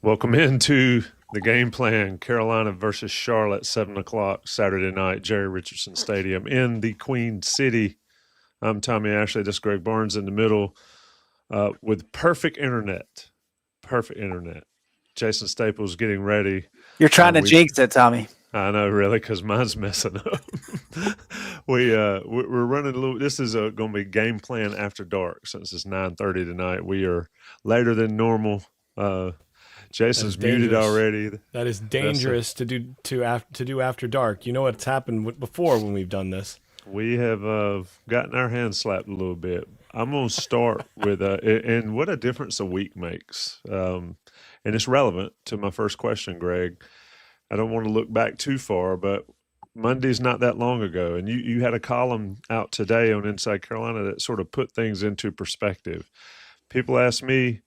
Welcome into the game plan. Carolina versus Charlotte, 7 o'clock Saturday night, Jerry Richardson Stadium in the Queen City. I'm Tommy Ashley. This is Greg Barnes in the middle with perfect internet. Perfect internet. Jason Staples getting ready. You're trying to We jinx it, Tommy. I know, really, because mine's messing up. We're running a little. This is going to be game plan after dark since it's 9:30 tonight. We are later than normal. That is Jason's muted dangerous. already. That is That's a, dangerous to do after dark. You know what's happened before when we've done this. we have gotten our hands slapped a little bit. I'm going to start with and what a difference a week makes. And it's relevant to my first question, Greg. I don't want to look back too far, but Monday's not that long ago, and you had a column out today on Inside Carolina that sort of put things into perspective. People ask me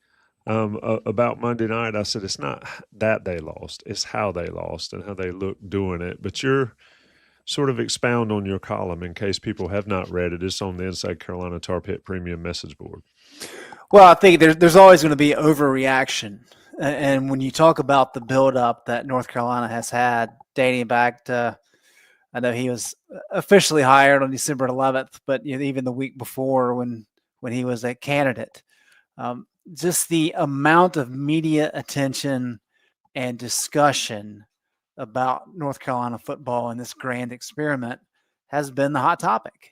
about Monday night. I said it's not that they lost; it's how they lost and how they looked doing it. But you're sort of expound on your column in case people have not read it. It's on the Inside Carolina Tar Pit Premium message board. Well, I think there's always going to be overreaction, and when you talk about the buildup that North Carolina has had dating back to, I know he was officially hired on December 11th, but even the week before when he was a candidate, just the amount of media attention and discussion about North Carolina football and this grand experiment has been the hot topic.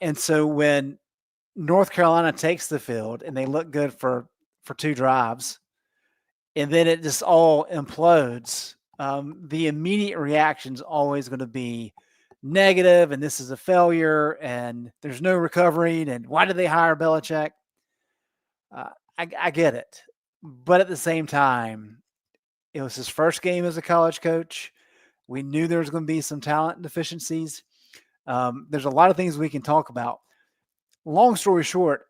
And so when North Carolina takes the field and they look good for two drives, and then it just all implodes, the immediate reaction is always going to be negative, and this is a failure, and there's no recovering, and why did they hire Belichick? I get it. But at the same time, it was his first game as a college coach. We knew there was going to be some talent deficiencies. There's a lot of things we can talk about. Long story short,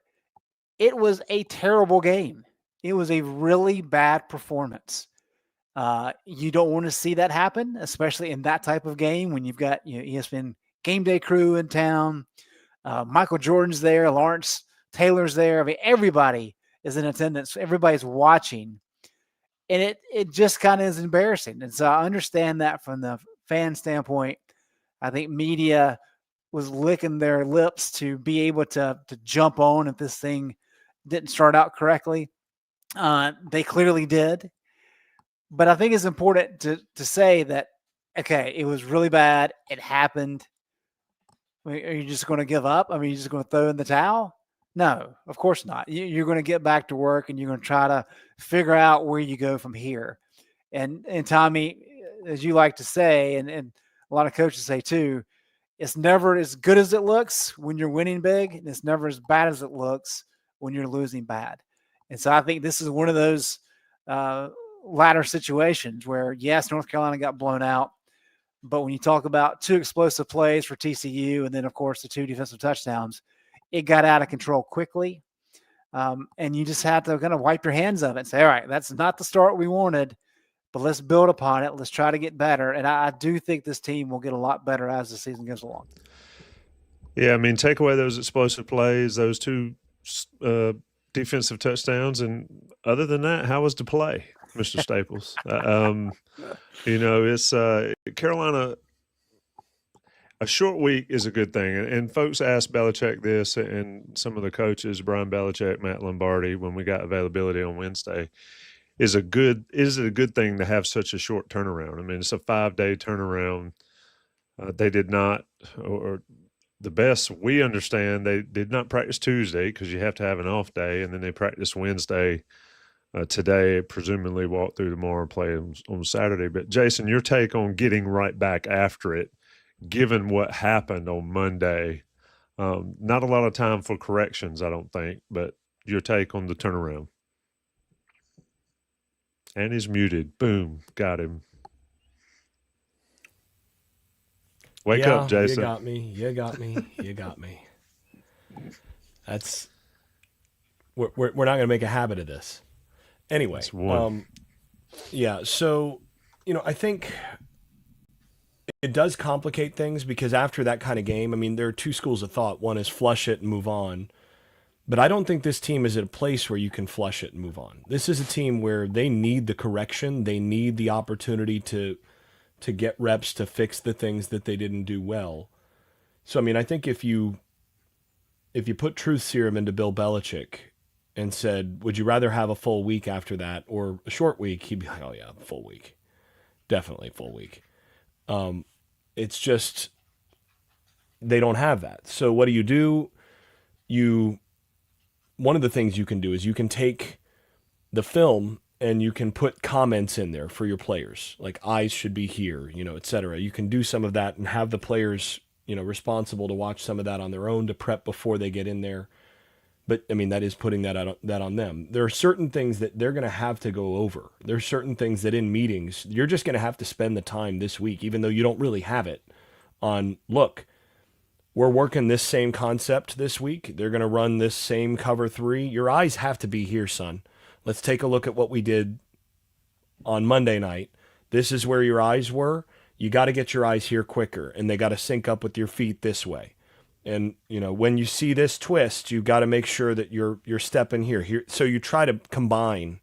it was a terrible game. It was a really bad performance. You don't want to see that happen, especially in that type of game when you've got ESPN game day crew in town. Michael Jordan's there, Lawrence Taylor's there. I mean, everybody is in attendance. Everybody's watching. And it just kind of is embarrassing. And so I understand that from the fan standpoint. I think media was licking their lips to be able to jump on if this thing didn't start out correctly. They clearly did. But I think it's important to say that, okay, it was really bad. It happened. Are you just going to give up? I mean, you're just going to throw in the towel? No, of course not. You're going to get back to work and you're going to try to figure out where you go from here. And Tommy, as you like to say, and a lot of coaches say too, it's never as good as it looks when you're winning big, and it's never as bad as it looks when you're losing bad. And so I think this is one of those latter situations where, yes, North Carolina got blown out, but when you talk about two explosive plays for TCU and then, of course, the two defensive touchdowns, it got out of control quickly. And you just had to kind of wipe your hands of it and say, all right, that's not the start we wanted, but let's build upon it. Let's try to get better. And I do think this team will get a lot better as the season goes along. Yeah, I mean, take away those explosive plays, those two defensive touchdowns, and other than that, how was the play, Mr. Staples? It's Carolina. A short week is a good thing, and folks asked Belichick this, and some of the coaches, Brian Belichick, Matt Lombardi, when we got availability on Wednesday, is it a good thing to have such a short turnaround? I mean, it's a 5-day turnaround. They did not, or the best we understand, they did not practice Tuesday because you have to have an off day, and then they practiced Wednesday. Today, presumably walk through tomorrow and play on Saturday. But Jason, your take on getting right back after it, given what happened on Monday. Not a lot of time for corrections, I don't think, but your take on the turnaround. And he's muted. Boom. Got him. Wake up, Jason. You got me. You got me. You got me. That's we're not going to make a habit of this. Anyway, That's one. yeah. So, I think it does complicate things because after that kind of game, I mean, there are two schools of thought. One is flush it and move on, But I don't think this team is at a place where you can flush it and move on. This is a team where they need the correction. They need the opportunity to get reps to fix the things that they didn't do well. So, I mean, I think if you put truth serum into Bill Belichick and said, would you rather have a full week after that or a short week? He'd be like, oh yeah, full week. Definitely full week. It's just, they don't have that. So what do? One of the things you can do is you can take the film and you can put comments in there for your players, like eyes should be here, et cetera. You can do some of that and have the players, responsible to watch some of that on their own to prep before they get in there. But I mean, that is putting that on them. There are certain things that they're going to have to go over. There's certain things that in meetings, you're just going to have to spend the time this week, even though you don't really have it, on, look, we're working this same concept this week. They're going to run this same cover 3. Your eyes have to be here, son. Let's take a look at what we did on Monday night. This is where your eyes were. You got to get your eyes here quicker, and they got to sync up with your feet this way. And, when you see this twist, you got to make sure that you're stepping here. So you try to combine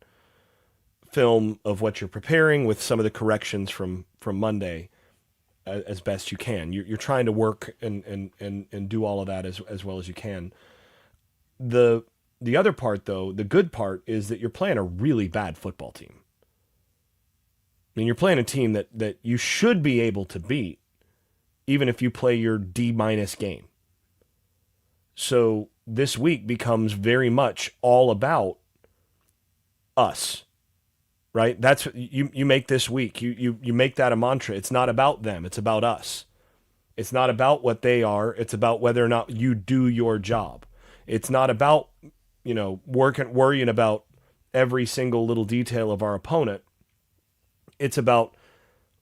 film of what you're preparing with some of the corrections from Monday as best you can. You're trying to work and do all of that as well as you can. The other part, though, the good part is that you're playing a really bad football team. I mean, you're playing a team that you should be able to beat, even if you play your D- game. So this week becomes very much all about us, right? That's you make this week. You make that a mantra. It's not about them. It's about us. It's not about what they are. It's about whether or not you do your job. It's not about, worrying about every single little detail of our opponent. It's about,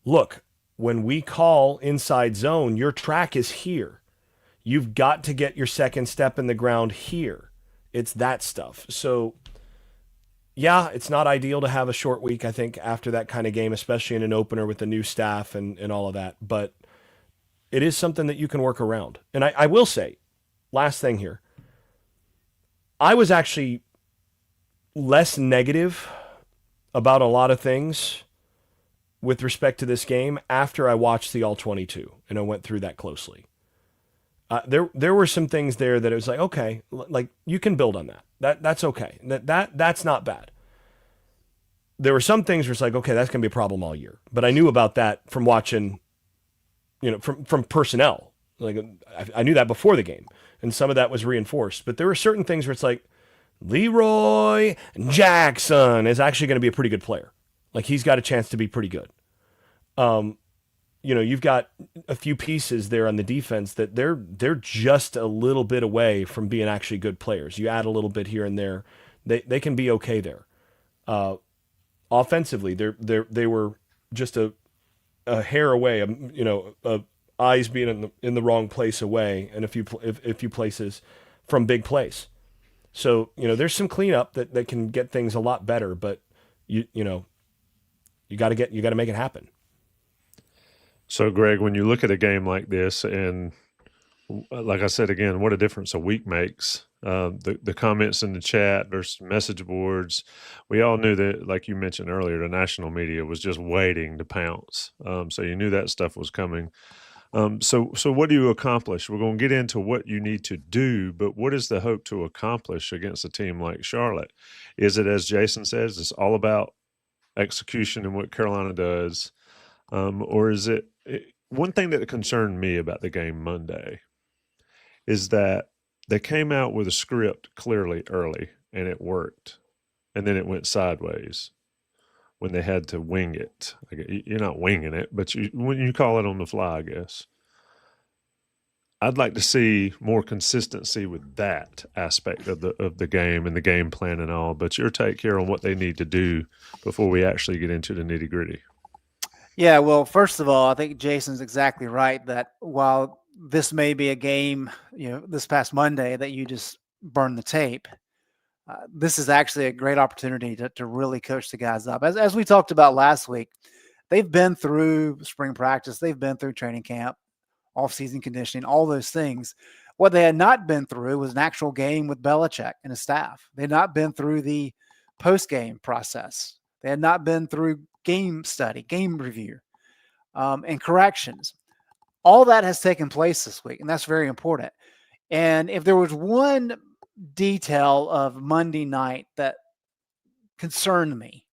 look, when we call inside zone, your track is here. You've got to get your second step in the ground here. It's that stuff. So, yeah, it's not ideal to have a short week, I think, after that kind of game, especially in an opener with the new staff and all of that. But it is something that you can work around. And I will say, last thing here, I was actually less negative about a lot of things with respect to this game after I watched the All-22 and I went through that closely. There were some things there that it was like, okay, like you can build on that. That's okay. That's not bad. There were some things where it's like, okay, that's going to be a problem all year. But I knew about that from watching, from personnel. Like I knew that before the game, and some of that was reinforced. But there were certain things where it's like, Leroy Jackson is actually going to be a pretty good player. Like he's got a chance to be pretty good. You've got a few pieces there on the defense that they're just a little bit away from being actually good players. You add a little bit here and there, they can be okay there. Offensively, they were just a hair away. Eyes being in the wrong place away, and a few places from big plays. So there's some cleanup that can get things a lot better, but you got to make it happen. So, Greg, when you look at a game like this, and like I said again, what a difference a week makes. The comments in the chat versus message boards, we all knew that, like you mentioned earlier, the national media was just waiting to pounce. So you knew that stuff was coming. So what do you accomplish? We're going to get into what you need to do, but what is the hope to accomplish against a team like Charlotte? Is it, as Jason says, it's all about execution and what Carolina does? Or is it one thing that concerned me about the game Monday is that they came out with a script clearly early and it worked, and then it went sideways when they had to wing it. Like, you're not winging it, but when you call it on the fly, I guess. I'd like to see more consistency with that aspect of the game and the game plan and all. But your take here on what they need to do before we actually get into the nitty gritty. Yeah, well, first of all, I think Jason's exactly right that while this may be a game, this past Monday that you just burn the tape, this is actually a great opportunity to really coach the guys up. As we talked about last week, they've been through spring practice, they've been through training camp, off-season conditioning, all those things. What they had not been through was an actual game with Belichick and his staff. They had not been through the post-game process. They had not been through game study, game review, and corrections. All that has taken place this week, and that's very important. And if there was one detail of Monday night that concerned me,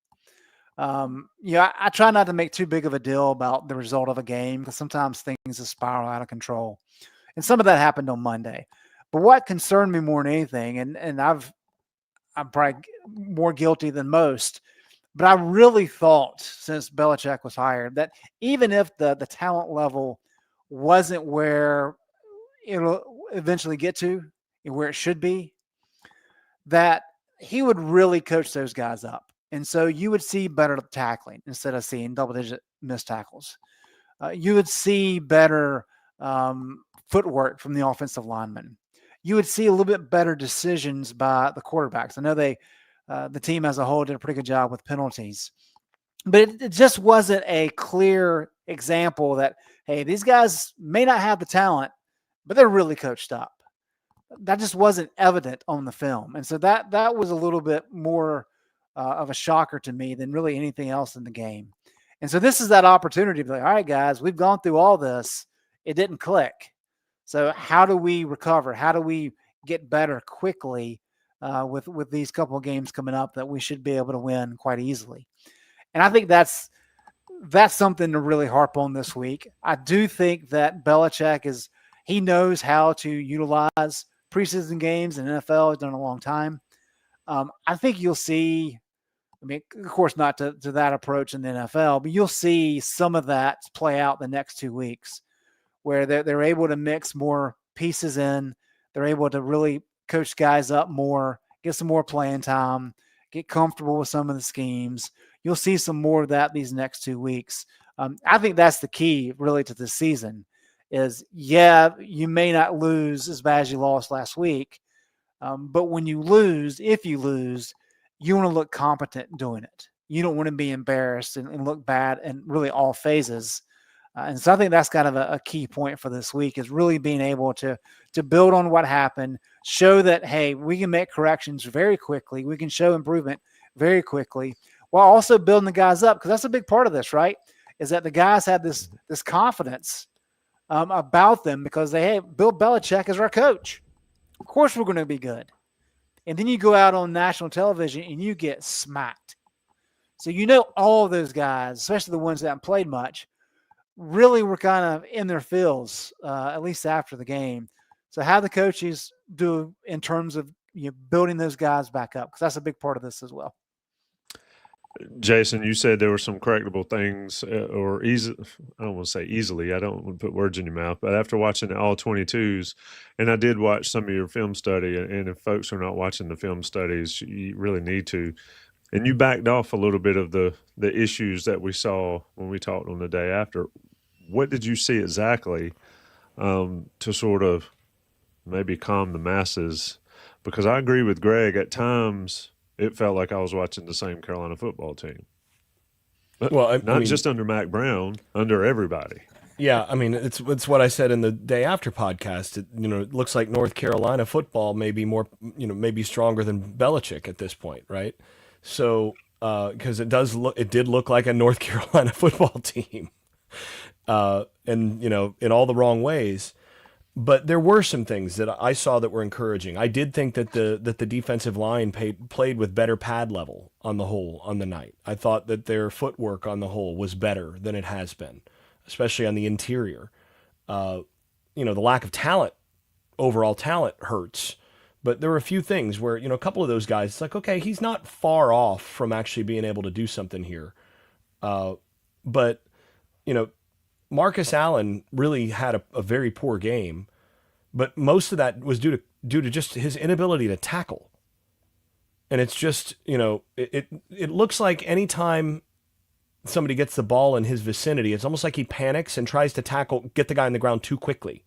I try not to make too big of a deal about the result of a game because sometimes things just spiral out of control. And some of that happened on Monday. But what concerned me more than anything, and I'm probably more guilty than most, but I really thought since Belichick was hired that even if the talent level wasn't where it'll eventually get to and where it should be, that he would really coach those guys up. And so you would see better tackling instead of seeing double-digit missed tackles. You would see better footwork from the offensive linemen. You would see a little bit better decisions by the quarterbacks. I know the team as a whole did a pretty good job with penalties, but it just wasn't a clear example that, hey, these guys may not have the talent, but they're really coached up. That just wasn't evident on the film. And so that was a little bit more of a shocker to me than really anything else in the game. And so this is that opportunity to be like, all right, guys, we've gone through all this. It didn't click. So how do we recover? How do we get better quickly with these couple of games coming up that we should be able to win quite easily? And I think that's something to really harp on this week. I do think that Belichick he knows how to utilize preseason games in NFL. He's done it a long time. I think you'll see, I mean, of course, not to that approach in the NFL, but you'll see some of that play out the next 2 weeks where they're able to mix more pieces in. They're able to really coach guys up more, get some more playing time, get comfortable with some of the schemes. You'll see some more of that these next 2 weeks. I think that's the key really to the season is, you may not lose as bad as you lost last week, but when you lose, if you lose, you want to look competent doing it. You don't want to be embarrassed and look bad in really all phases. And so I think that's kind of a key point for this week is really being able to build on what happened, show that, hey, we can make corrections very quickly. We can show improvement very quickly while also building the guys up. Because that's a big part of this, right? Is that the guys had this confidence about them because Bill Belichick is our coach. Of course we're going to be good. And then you go out on national television and you get smacked. So all of those guys, especially the ones that haven't played much, really were kind of in their feels, at least after the game. So how the coaches do in terms of building those guys back up, because that's a big part of this as well. Jason, you said there were some correctable things or easy. I don't want to say easily. I don't want to put words in your mouth. But after watching all 22s, and I did watch some of your film study, and if folks are not watching the film studies, you really need to. And you backed off a little bit of the issues that we saw when we talked on the day after. What did you see exactly to sort of maybe calm the masses? Because I agree with Greg. At times, it felt like I was watching the same Carolina football team. Well, not just under Mac Brown, under everybody. Yeah, I mean, it's what I said in the day after podcast. It looks like North Carolina football may be more, maybe stronger than Belichick at this point, right? So, because it did look like a North Carolina football team, and in all the wrong ways. But there were some things that I saw that were encouraging. I did think that the defensive line played with better pad level on the whole on the night. I thought that their footwork on the whole was better than it has been, especially on the interior. The lack of talent, overall talent hurts. But there were a few things where, a couple of those guys, it's like, okay, he's not far off from actually being able to do something here. But Marcus Allen really had a very poor game, but most of that was due to just his inability to tackle. And it's just, it looks like anytime somebody gets the ball in his vicinity, it's almost like he panics and tries to get the guy on the ground too quickly.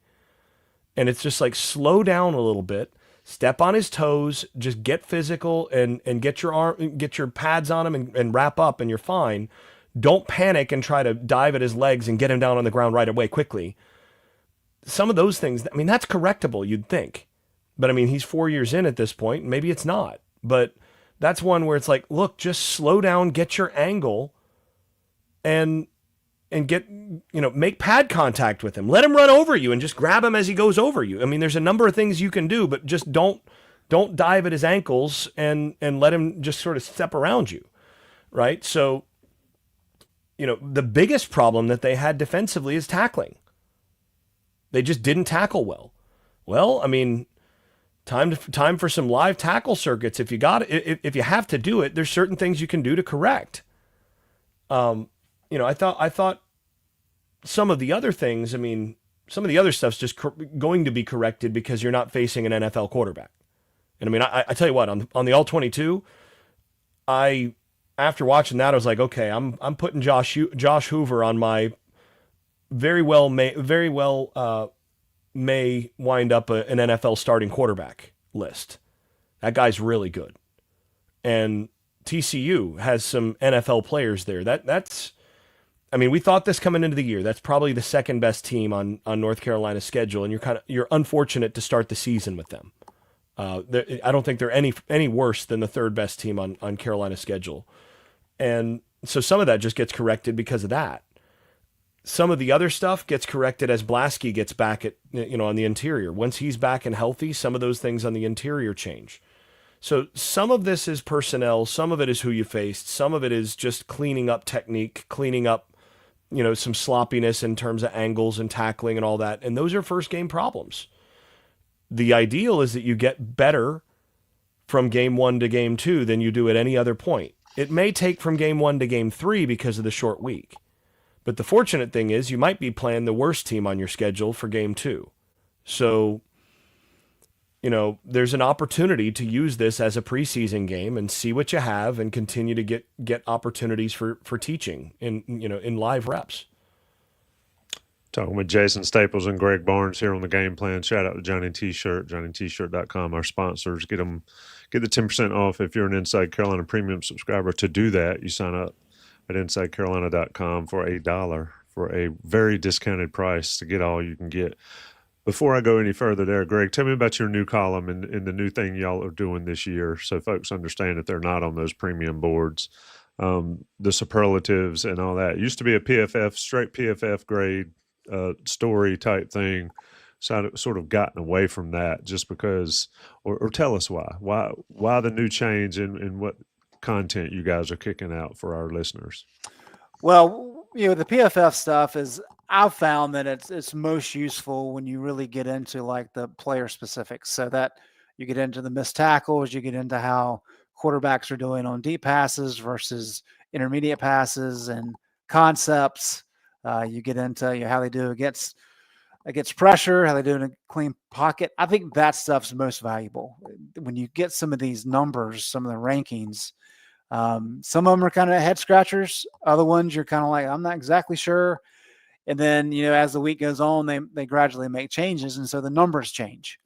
And it's just like, slow down a little bit, step on his toes, just get physical and get your pads on him and wrap up and you're fine. Don't panic and try to dive at his legs and get him down on the ground right away quickly. some of those things, I mean, that's correctable, you'd think. But I mean, he's 4 years in at this point, and maybe it's not. But that's one where it's like, look, just slow down, get your angle, and get, make pad contact with him. Let him run over you and just grab him as he goes over you. I mean, there's a number of things you can do, but just don't dive at his ankles and let him just sort of step around you, right? So, the biggest problem that they had defensively is tackling. They just didn't tackle well. Well, I mean, time for some live tackle circuits. If you have to do it, there's certain things you can do to correct. I thought some of the other things, I mean, some of the other stuff's just going to be corrected because you're not facing an NFL quarterback. And I mean, I tell you what, on the All-22, after watching that, I was like, okay, I'm putting Josh Hoover on my very well may wind up an NFL starting quarterback list. That guy's really good. And TCU has some NFL players there. That's I mean, we thought this coming into the year. That's probably the second best team on North Carolina's schedule, and you're unfortunate to start the season with them. I don't think they're any worse than the third best team on Carolina's schedule. And so some of that just gets corrected because of that. Some of the other stuff gets corrected as Blasky gets back on the interior. Once he's back and healthy, some of those things on the interior change. So some of this is personnel, some of it is who you faced, some of it is just cleaning up technique, cleaning up, some sloppiness in terms of angles and tackling and all that. And those are first game problems. The ideal is that you get better from game 1 to game 2 than you do at any other point. It may take from game 1 to game 3 because of the short week. But the fortunate thing is you might be playing the worst team on your schedule for game 2. So, there's an opportunity to use this as a preseason game and see what you have and continue to get opportunities for teaching in live reps. Talking with Jason Staples and Greg Barnes here on the Game Plan. Shout out to Johnny T-Shirt, johnnytshirt.com, our sponsors. Get the 10% off if you're an Inside Carolina Premium subscriber. To do that, you sign up at InsideCarolina.com for $1 for a very discounted price to get all you can get. Before I go any further there, Greg, tell me about your new column and the new thing y'all are doing this year so folks understand that they're not on those premium boards, the superlatives and all that. It used to be a PFF, straight PFF grade story type thing. So I've sort of gotten away from that just because, or tell us why the new change and what content you guys are kicking out for our listeners. Well, the PFF stuff is, I've found that it's most useful when you really get into like the player specifics, so that you get into the missed tackles, you get into how quarterbacks are doing on deep passes versus intermediate passes and concepts. You get into how they do against pressure, how they do in a clean pocket. I think that stuff's most valuable when you get some of these numbers, some of the rankings. Some of them are kind of head scratchers. Other ones you're kind of like, I'm not exactly sure. And then, as the week goes on, they gradually make changes. And so the numbers change.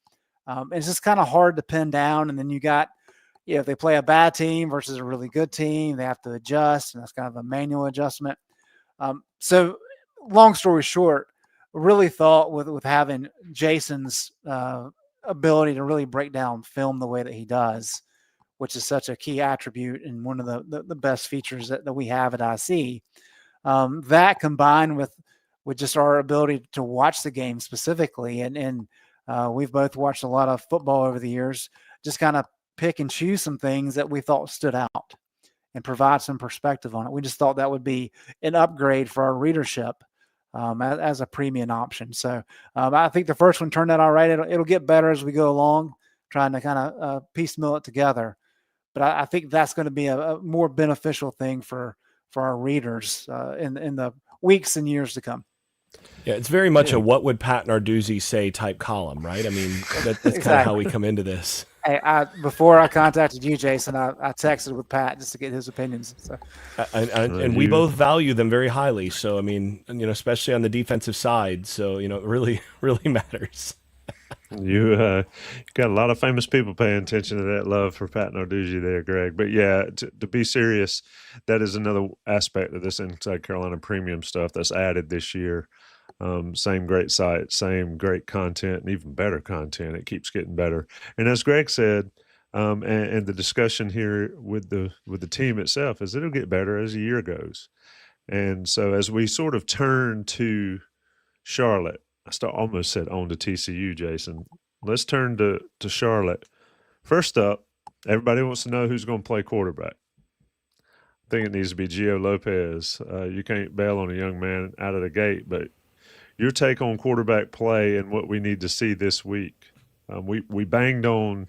It's just kind of hard to pin down. And then you got, if they play a bad team versus a really good team, they have to adjust. And that's kind of a manual adjustment. So long story short, really thought with having Jason's ability to really break down film the way that he does, which is such a key attribute and one of the best features that we have at IC, that combined with just our ability to watch the game specifically. And we've both watched a lot of football over the years, just kind of pick and choose some things that we thought stood out and provide some perspective on it. We just thought that would be an upgrade for our readership as a premium option. So I think the first one turned out all right. It'll get better as we go along, trying to kind of piecemeal it together. But I think that's going to be a more beneficial thing for our readers in the weeks and years to come. Yeah, it's very much a what would Pat Narduzzi say type column, right? I mean, that's exactly kind of how we come into this. Hey, before I contacted you, Jason, I texted with Pat just to get his opinions. So. And we both value them very highly. So, I mean, especially on the defensive side. So, it really, really matters. You got a lot of famous people paying attention to that love for Pat Narduzzi there, Greg. But yeah, to be serious, that is another aspect of this Inside Carolina Premium stuff that's added this year. Same great site, same great content, and even better content. It keeps getting better. And as Greg said, and the discussion here with the team itself is it'll get better as the year goes. And so as we sort of turn to Charlotte, almost said on to TCU, Jason. Let's turn to Charlotte. First up, everybody wants to know who's going to play quarterback. I think it needs to be Gio Lopez. You can't bail on a young man out of the gate, but your take on quarterback play and what we need to see this week. We banged on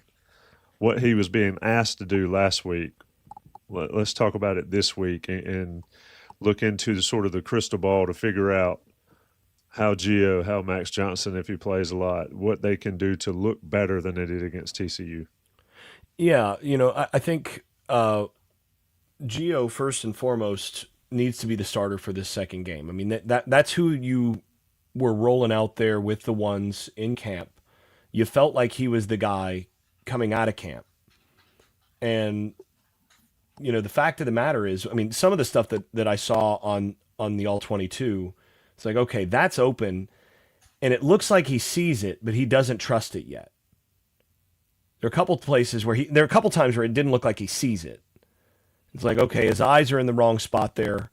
what he was being asked to do last week. Let's talk about it this week and look into the crystal ball to figure out how Max Johnson, if he plays a lot, what they can do to look better than they did against TCU. Yeah, I think Gio, first and foremost, needs to be the starter for this second game. I mean, that's who you were rolling out there with the ones in camp. You felt like he was the guy coming out of camp. And, the fact of the matter is, I mean, some of the stuff that I saw on the All-22, it's like, okay, that's open, and it looks like he sees it, but he doesn't trust it yet. There are a couple places there are a couple times where it didn't look like he sees it. It's like, okay, his eyes are in the wrong spot there.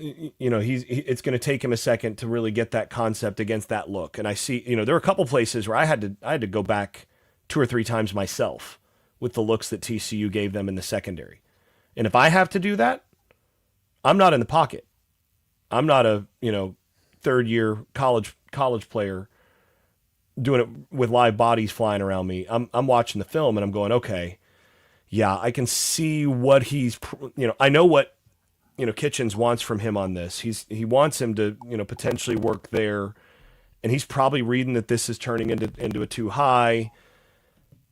It's going to take him a second to really get that concept against that look. And I see, there are a couple places where I had to go back 2 or 3 times myself with the looks that TCU gave them in the secondary. And if I have to do that, I'm not in the pocket. I'm not a, third-year college player doing it with live bodies flying around me. I'm watching the film and I'm going, okay, yeah, I can see what I know what, Kitchens wants from him on this. He wants him to, potentially work there, and he's probably reading that this is turning into a too high,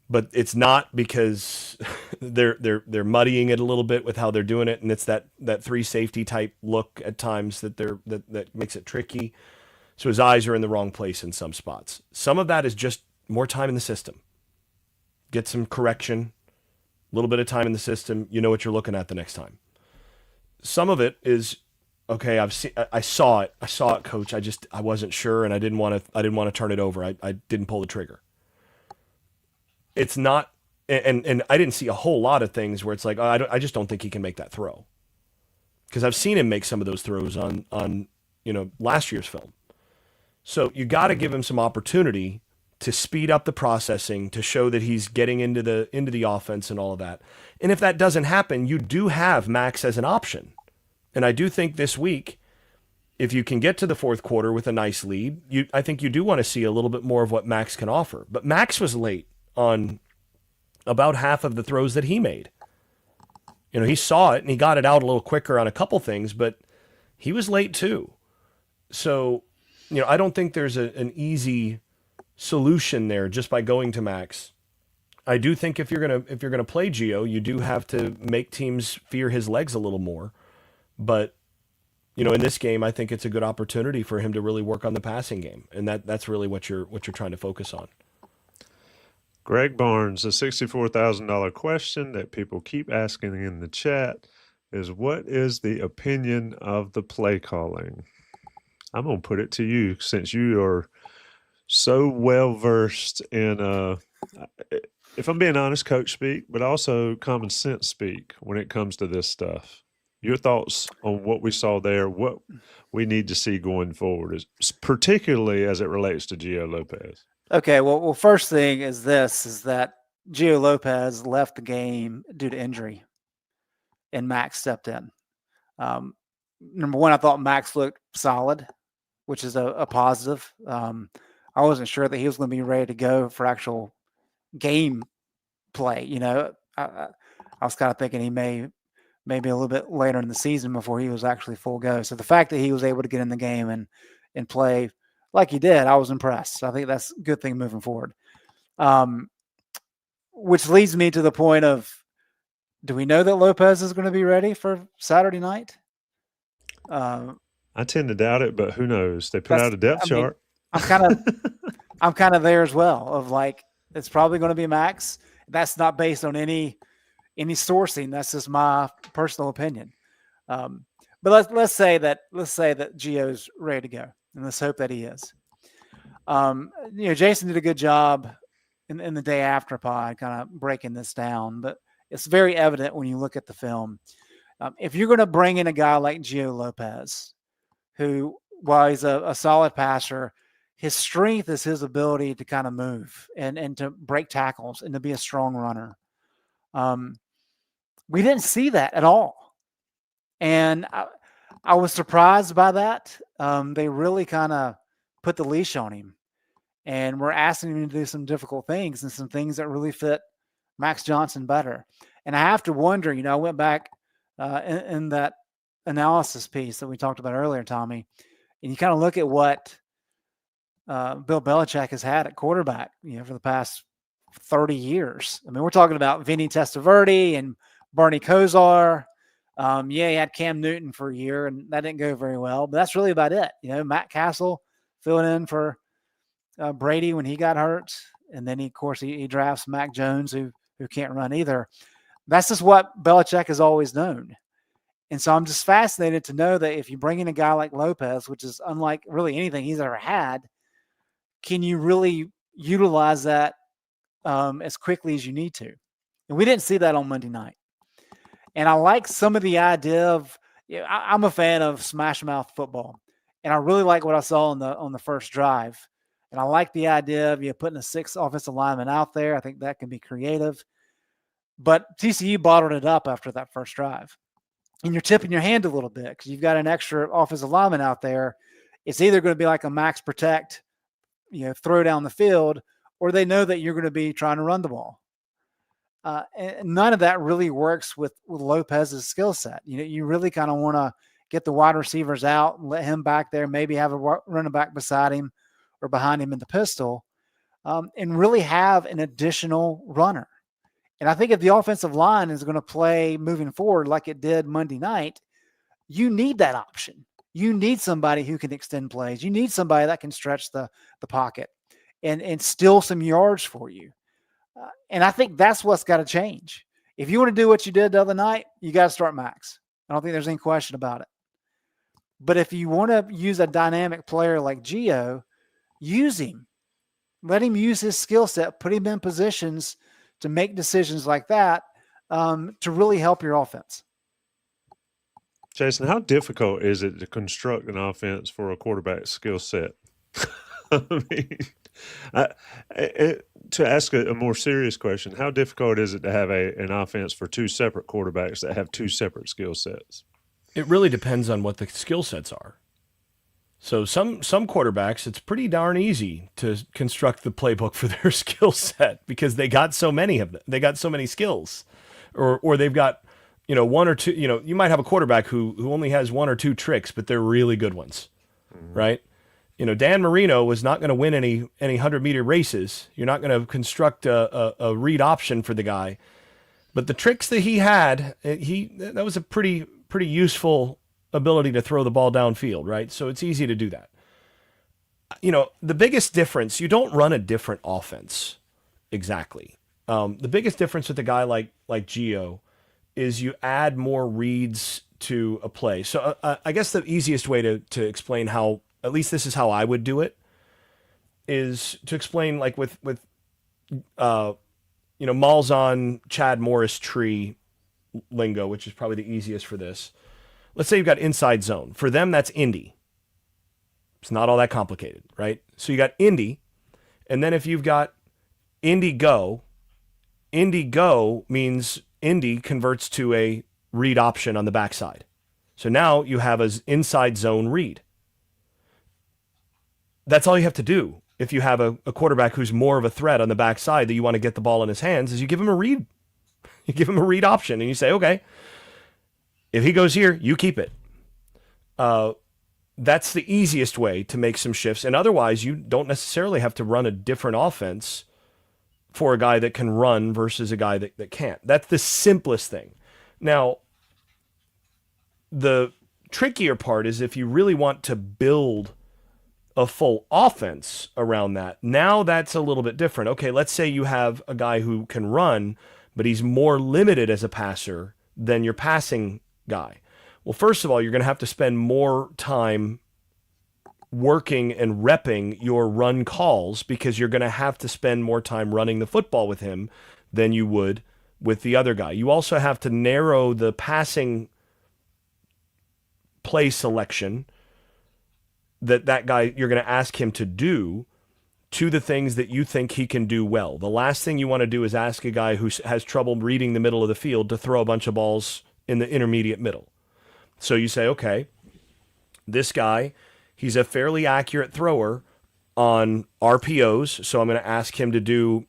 but it's not because they're muddying it a little bit with how they're doing it, and it's that 3 safety type look at times that makes it tricky. So his eyes are in the wrong place in some spots. Some of that is just more time in the system. Get some correction, a little bit of time in the system. You know what you're looking at the next time. Some of it is, okay, I saw it, coach. I wasn't sure, and I didn't want to turn it over. I didn't pull the trigger. It's not, and I didn't see a whole lot of things where it's like, I just don't think he can make that throw. Because I've seen him make some of those throws on last year's film. So you got to give him some opportunity to speed up the processing, to show that he's getting into the offense and all of that. And if that doesn't happen, you do have Max as an option. And I do think this week, if you can get to the fourth quarter with a nice lead, I think you do want to see a little bit more of what Max can offer. But Max was late on about half of the throws that he made. He saw it and he got it out a little quicker on a couple things, but he was late too. So, I don't think there's an easy solution there just by going to Max. I do think if you're gonna play Gio, you do have to make teams fear his legs a little more. But in this game, I think it's a good opportunity for him to really work on the passing game, and that's really what you're trying to focus on. Greg Barnes, the $64,000 question that people keep asking in the chat is, what is the opinion of the play calling? I'm gonna put it to you since you are so well versed in if I'm being honest, coach speak, but also common sense speak when it comes to this stuff. Your thoughts on what we saw there, what we need to see going forward, is particularly as it relates to Gio Lopez. Okay, well, first thing is that Gio Lopez left the game due to injury, and Max stepped in. Number one, I thought Max looked solid, which is a positive. I wasn't sure that he was going to be ready to go for actual game play. I was kind of thinking he maybe a little bit later in the season before he was actually full go. So the fact that he was able to get in the game and play like he did, I was impressed. I think that's a good thing moving forward. Which leads me to the point of, do we know that Lopez is going to be ready for Saturday night? I tend to doubt it, but who knows? They put out a depth chart. I'm kind of there as well, of like, it's probably going to be Max. That's not based on any sourcing. That's just my personal opinion. But let's say that Gio's ready to go, and let's hope that he is. Jason did a good job in the day after pod, kind of breaking this down, but it's very evident when you look at the film. If you're going to bring in a guy like Gio Lopez, who, while he's a solid passer, his strength is his ability to kind of move and to break tackles and to be a strong runner. We didn't see that at all. And I was surprised by that. They really kind of put the leash on him. And we're asking him to do some difficult things and some things that really fit Max Johnson better. And I have to wonder, I went back in that analysis piece that we talked about earlier, Tommy, and you kind of look at what Bill Belichick has had at quarterback, for the past 30 years. I mean, we're talking about Vinny Testaverde and Barney Kosar. He had Cam Newton for a year, and that didn't go very well. But that's really about it. Matt Castle filling in for Brady when he got hurt, and then he drafts Mac Jones, who can't run either. That's just what Belichick has always known. And so I'm just fascinated to know that if you bring in a guy like Lopez, which is unlike really anything he's ever had, can you really utilize that as quickly as you need to? And we didn't see that on Monday night. And I like some of the idea of, I'm a fan of smash mouth football, and I really like what I saw on the first drive. And I like the idea of putting a 6 offensive lineman out there. I think that can be creative. But TCU bottled it up after that first drive. And you're tipping your hand a little bit because you've got an extra offensive lineman out there. It's either going to be like a max protect, throw down the field, or they know that you're going to be trying to run the ball. And none of that really works with Lopez's skill set. You really kind of want to get the wide receivers out and let him back there, maybe have a running back beside him or behind him in the pistol, and really have an additional runner. And I think if the offensive line is going to play moving forward like it did Monday night, you need that option. You need somebody who can extend plays. You need somebody that can stretch the pocket and steal some yards for you. And I think that's what's got to change. If you want to do what you did the other night, you got to start Max. I don't think there's any question about it. But if you want to use a dynamic player like Gio, use him. Let him use his skill set, put him in positions to make decisions like that to really help your offense. Jason, how difficult is it to construct an offense for a quarterback skill set? I mean, to ask a more serious question, how difficult is it to have an offense for 2 separate quarterbacks that have 2 separate skill sets? It really depends on what the skill sets are. So some quarterbacks, it's pretty darn easy to construct the playbook for their skill set because they got so many of them. They got so many skills, or they've got 1 or 2. You might have a quarterback who only has 1 or 2 tricks, but they're really good ones, right? Dan Marino was not going to win any 100-meter races. You're not going to construct a read option for the guy, but the tricks that he had, that was a pretty useful ability to throw the ball downfield, right? So it's easy to do that. The biggest difference, you don't run a different offense exactly. The biggest difference with a guy like Gio is you add more reads to a play. So I guess the easiest way to explain how, at least this is how I would do it, is to explain like with Malzahn, Chad Morris tree lingo, which is probably the easiest for this. Let's say you've got inside zone. For them, that's Indy. It's not all that complicated, right? So you got Indy, and then if you've got Indy go means Indy converts to a read option on the backside. So now you have an inside zone read. That's all you have to do. If you have a quarterback who's more of a threat on the backside that you want to get the ball in his hands, is you give him a read. You give him a read option, and you say, okay, if he goes here, you keep it. That's the easiest way to make some shifts. And otherwise, you don't necessarily have to run a different offense for a guy that can run versus a guy that can't. That's the simplest thing. Now, the trickier part is if you really want to build a full offense around that. Now that's a little bit different. Okay, let's say you have a guy who can run, but he's more limited as a passer than your passing guy. Well, first of all, you're going to have to spend more time working and repping your run calls because you're going to have to spend more time running the football with him than you would with the other guy. You also have to narrow the passing play selection that guy you're going to ask him to do to the things that you think he can do well. The last thing you want to do is ask a guy who has trouble reading the middle of the field to throw a bunch of balls in the intermediate middle. So you say, okay, this guy, he's a fairly accurate thrower on RPOs, so I'm going to ask him to do,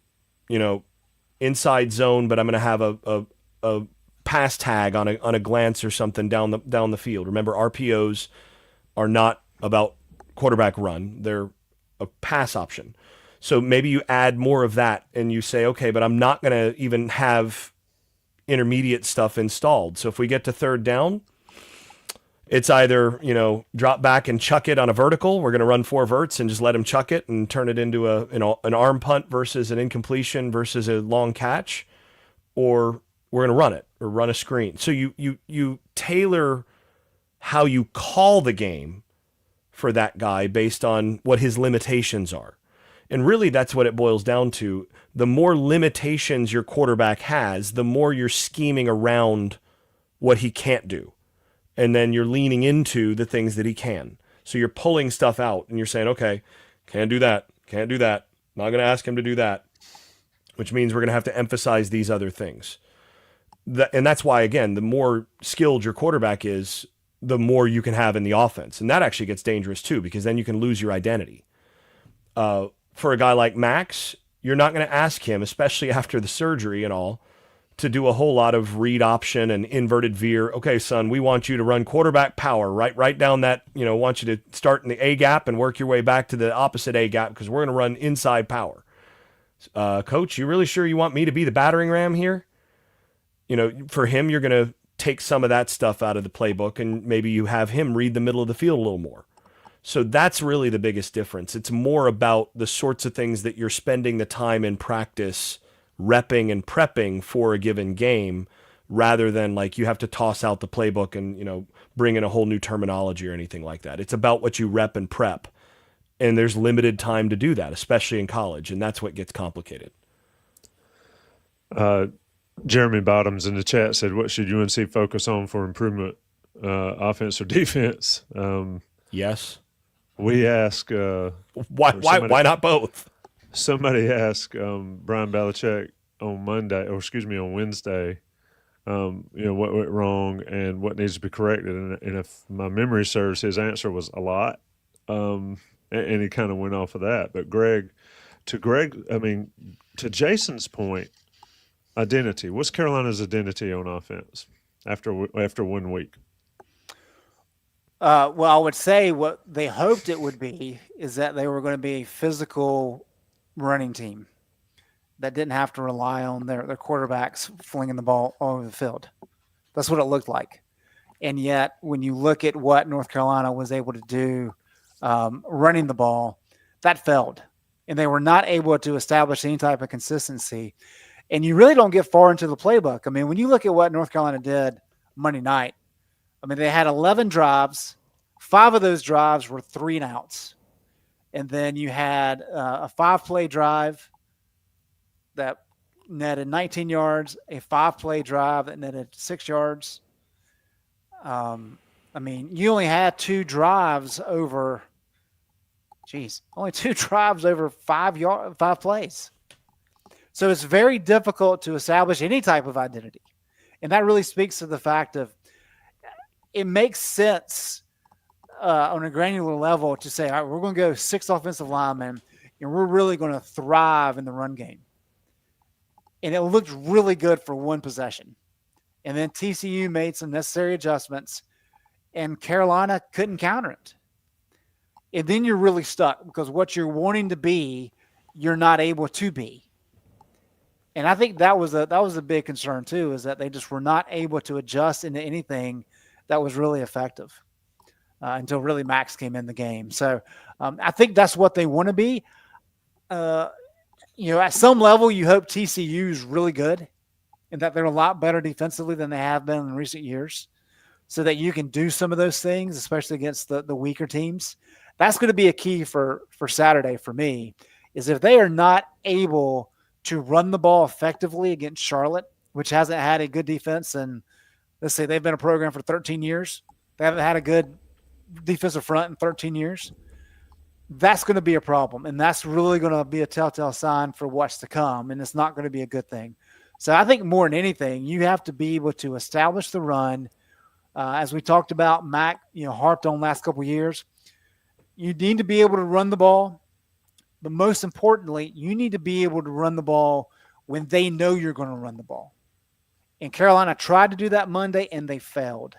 inside zone, but I'm going to have a pass tag on a glance or something down the field. Remember, RPOs are not about quarterback run; they're a pass option. So maybe you add more of that, and you say, okay, but I'm not going to even have intermediate stuff installed. So if we get to third down, it's either, drop back and chuck it on a vertical. We're going to run 4 verts and just let him chuck it and turn it into an arm punt versus an incompletion versus a long catch, or we're going to run it or run a screen. So you tailor how you call the game for that guy based on what his limitations are. And really that's what it boils down to. The more limitations your quarterback has, the more you're scheming around what he can't do. And then you're leaning into the things that he can. So you're pulling stuff out and you're saying, okay, can't do that. Not going to ask him to do that, which means we're going to have to emphasize these other things. And that's why, again, the more skilled your quarterback is, the more you can have in the offense. And that actually gets dangerous too, because then you can lose your identity. For a guy like Max, you're not going to ask him, especially after the surgery and all, to do a whole lot of read option and inverted veer. Okay, son, we want you to run quarterback power, right down that, want you to start in the A gap and work your way back to the opposite A gap because we're going to run inside power. Coach, you really sure you want me to be the battering ram here? For him, you're going to take some of that stuff out of the playbook and maybe you have him read the middle of the field a little more. So that's really the biggest difference. It's more about the sorts of things that you're spending the time in practice repping and prepping for a given game rather than like you have to toss out the playbook and, bring in a whole new terminology or anything like that. It's about what you rep and prep. And there's limited time to do that, especially in college. And that's what gets complicated. Jeremy Bottoms in the chat said, what should UNC focus on for improvement, offense or defense? Yes. We ask why not both? Somebody asked Brian Belichick on Wednesday, what went wrong and what needs to be corrected. And if my memory serves, his answer was a lot. And he kind of went off of that. But to Jason's point, identity. What's Carolina's identity on offense after 1 week? Well, I would say what they hoped it would be is that they were going to be a physical running team that didn't have to rely on their quarterbacks flinging the ball all over the field. That's what it looked like. And yet, when you look at what North Carolina was able to do running the ball, that failed. And they were not able to establish any type of consistency. And you really don't get far into the playbook. I mean, when you look at what North Carolina did Monday night, they had 11 drives. 5 of those drives were 3 and outs. And then you had a 5-play drive that netted 19 yards, a 5-play drive that netted 6 yards. You only had 2 drives over 5 plays. So it's very difficult to establish any type of identity. And that really speaks to the fact of it makes sense on a granular level to say, all right, we're going to go 6 offensive linemen, and we're really going to thrive in the run game. And it looked really good for 1 possession. And then TCU made some necessary adjustments, and Carolina couldn't counter it. And then you're really stuck because what you're wanting to be, you're not able to be. And I think that was a big concern too, is that they just were not able to adjust into anything that was really effective until really Max came in the game. So I think that's what they want to be. At some level, you hope TCU is really good and that they're a lot better defensively than they have been in recent years. so that you can do some of those things, especially against the weaker teams. That's going to be a key for Saturday for me, is if they are not able to run the ball effectively against Charlotte, which hasn't had a good defense, and let's say they've been a program for 13 years. They haven't had a good defensive front in 13 years. That's going to be a problem, and that's really going to be a telltale sign for what's to come, and it's not going to be a good thing. So I think more than anything, you have to be able to establish the run. As we talked about, Mac, harped on last couple of years, you need to be able to run the ball, but most importantly, you need to be able to run the ball when they know you're going to run the ball. And Carolina tried to do that Monday, and they failed.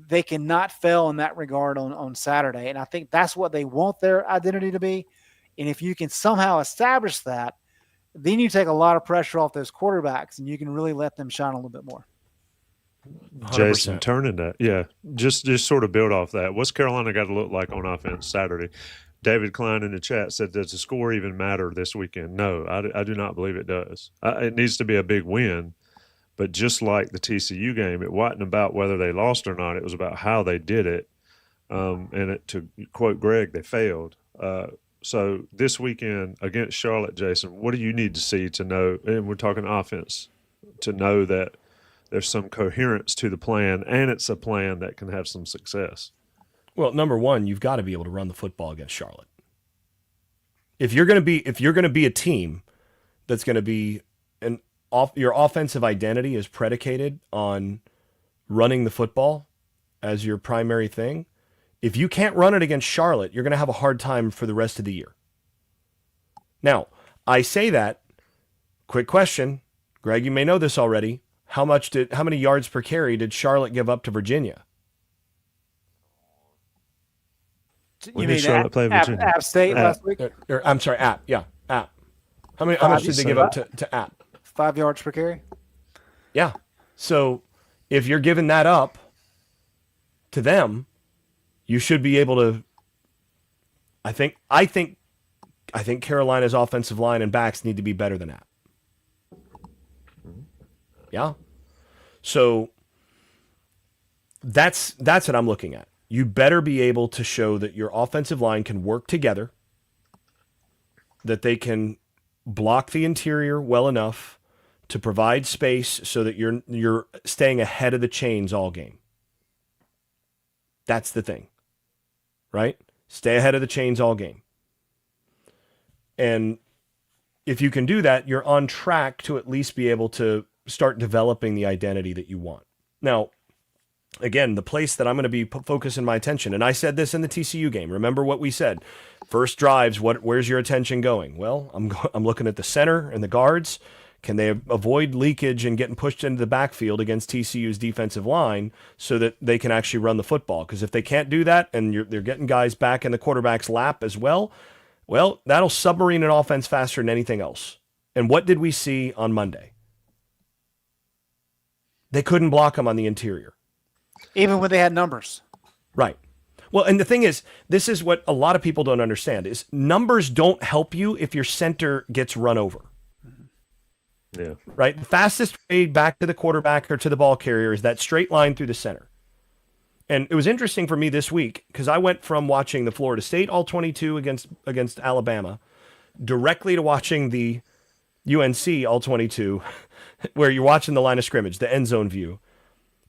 They cannot fail in that regard on Saturday. And I think that's what they want their identity to be. And if you can somehow establish that, then you take a lot of pressure off those quarterbacks, and you can really let them shine a little bit more. 100%. Jason, turning that, just sort of build off that. What's Carolina got to look like on offense Saturday? David Klein in the chat said, does the score even matter this weekend? No, I do not believe it does. It needs to be a big win. But just like the TCU game, it wasn't about whether they lost or not. It was about how they did it. And to quote Greg, they failed. So this weekend against Charlotte, Jason, what do you need to see to know, and we're talking offense, to know that there's some coherence to the plan, and it's a plan that can have some success? Well, number one, you've got to be able to run the football against Charlotte. If you're going to be a team that's going to be your offensive identity is predicated on running the football as your primary thing, if you can't run it against Charlotte, you're going to have a hard time for the rest of the year. Now, I say that, quick question, Greg, you may know this already. How many yards per carry did Charlotte give up to Virginia? When did Charlotte play Virginia? App State last week? I'm sorry, App. Yeah, App. How much did they give up to App? 5 yards per carry. Yeah. So if you're giving that up to them, you should be able to. I think Carolina's offensive line and backs need to be better than that. Yeah. So that's what I'm looking at. You better be able to show that your offensive line can work together, that they can block the interior well enough to provide space so that you're staying ahead of the chains all game. That's the thing, right? Stay ahead of the chains all game. And if you can do that, you're on track to at least be able to start developing the identity that you want. Now, again, the place that I'm going to be focusing my attention, and I said this in the TCU game. Remember what we said. First drives, where's your attention going? Well, I'm looking at the center and the guards. Can they avoid leakage and getting pushed into the backfield against TCU's defensive line so that they can actually run the football? Because if they can't do that and they're getting guys back in the quarterback's lap as well, that'll submarine an offense faster than anything else. And what did we see on Monday? They couldn't block them on the interior. Even when they had numbers. Right. Well, and the thing is, this is what a lot of people don't understand, is numbers don't help you if your center gets run over. Yeah. Right? The fastest way back to the quarterback or to the ball carrier is that straight line through the center. And it was interesting for me this week because I went from watching the Florida State All-22 against Alabama directly to watching the UNC All-22 where you're watching the line of scrimmage, the end zone view.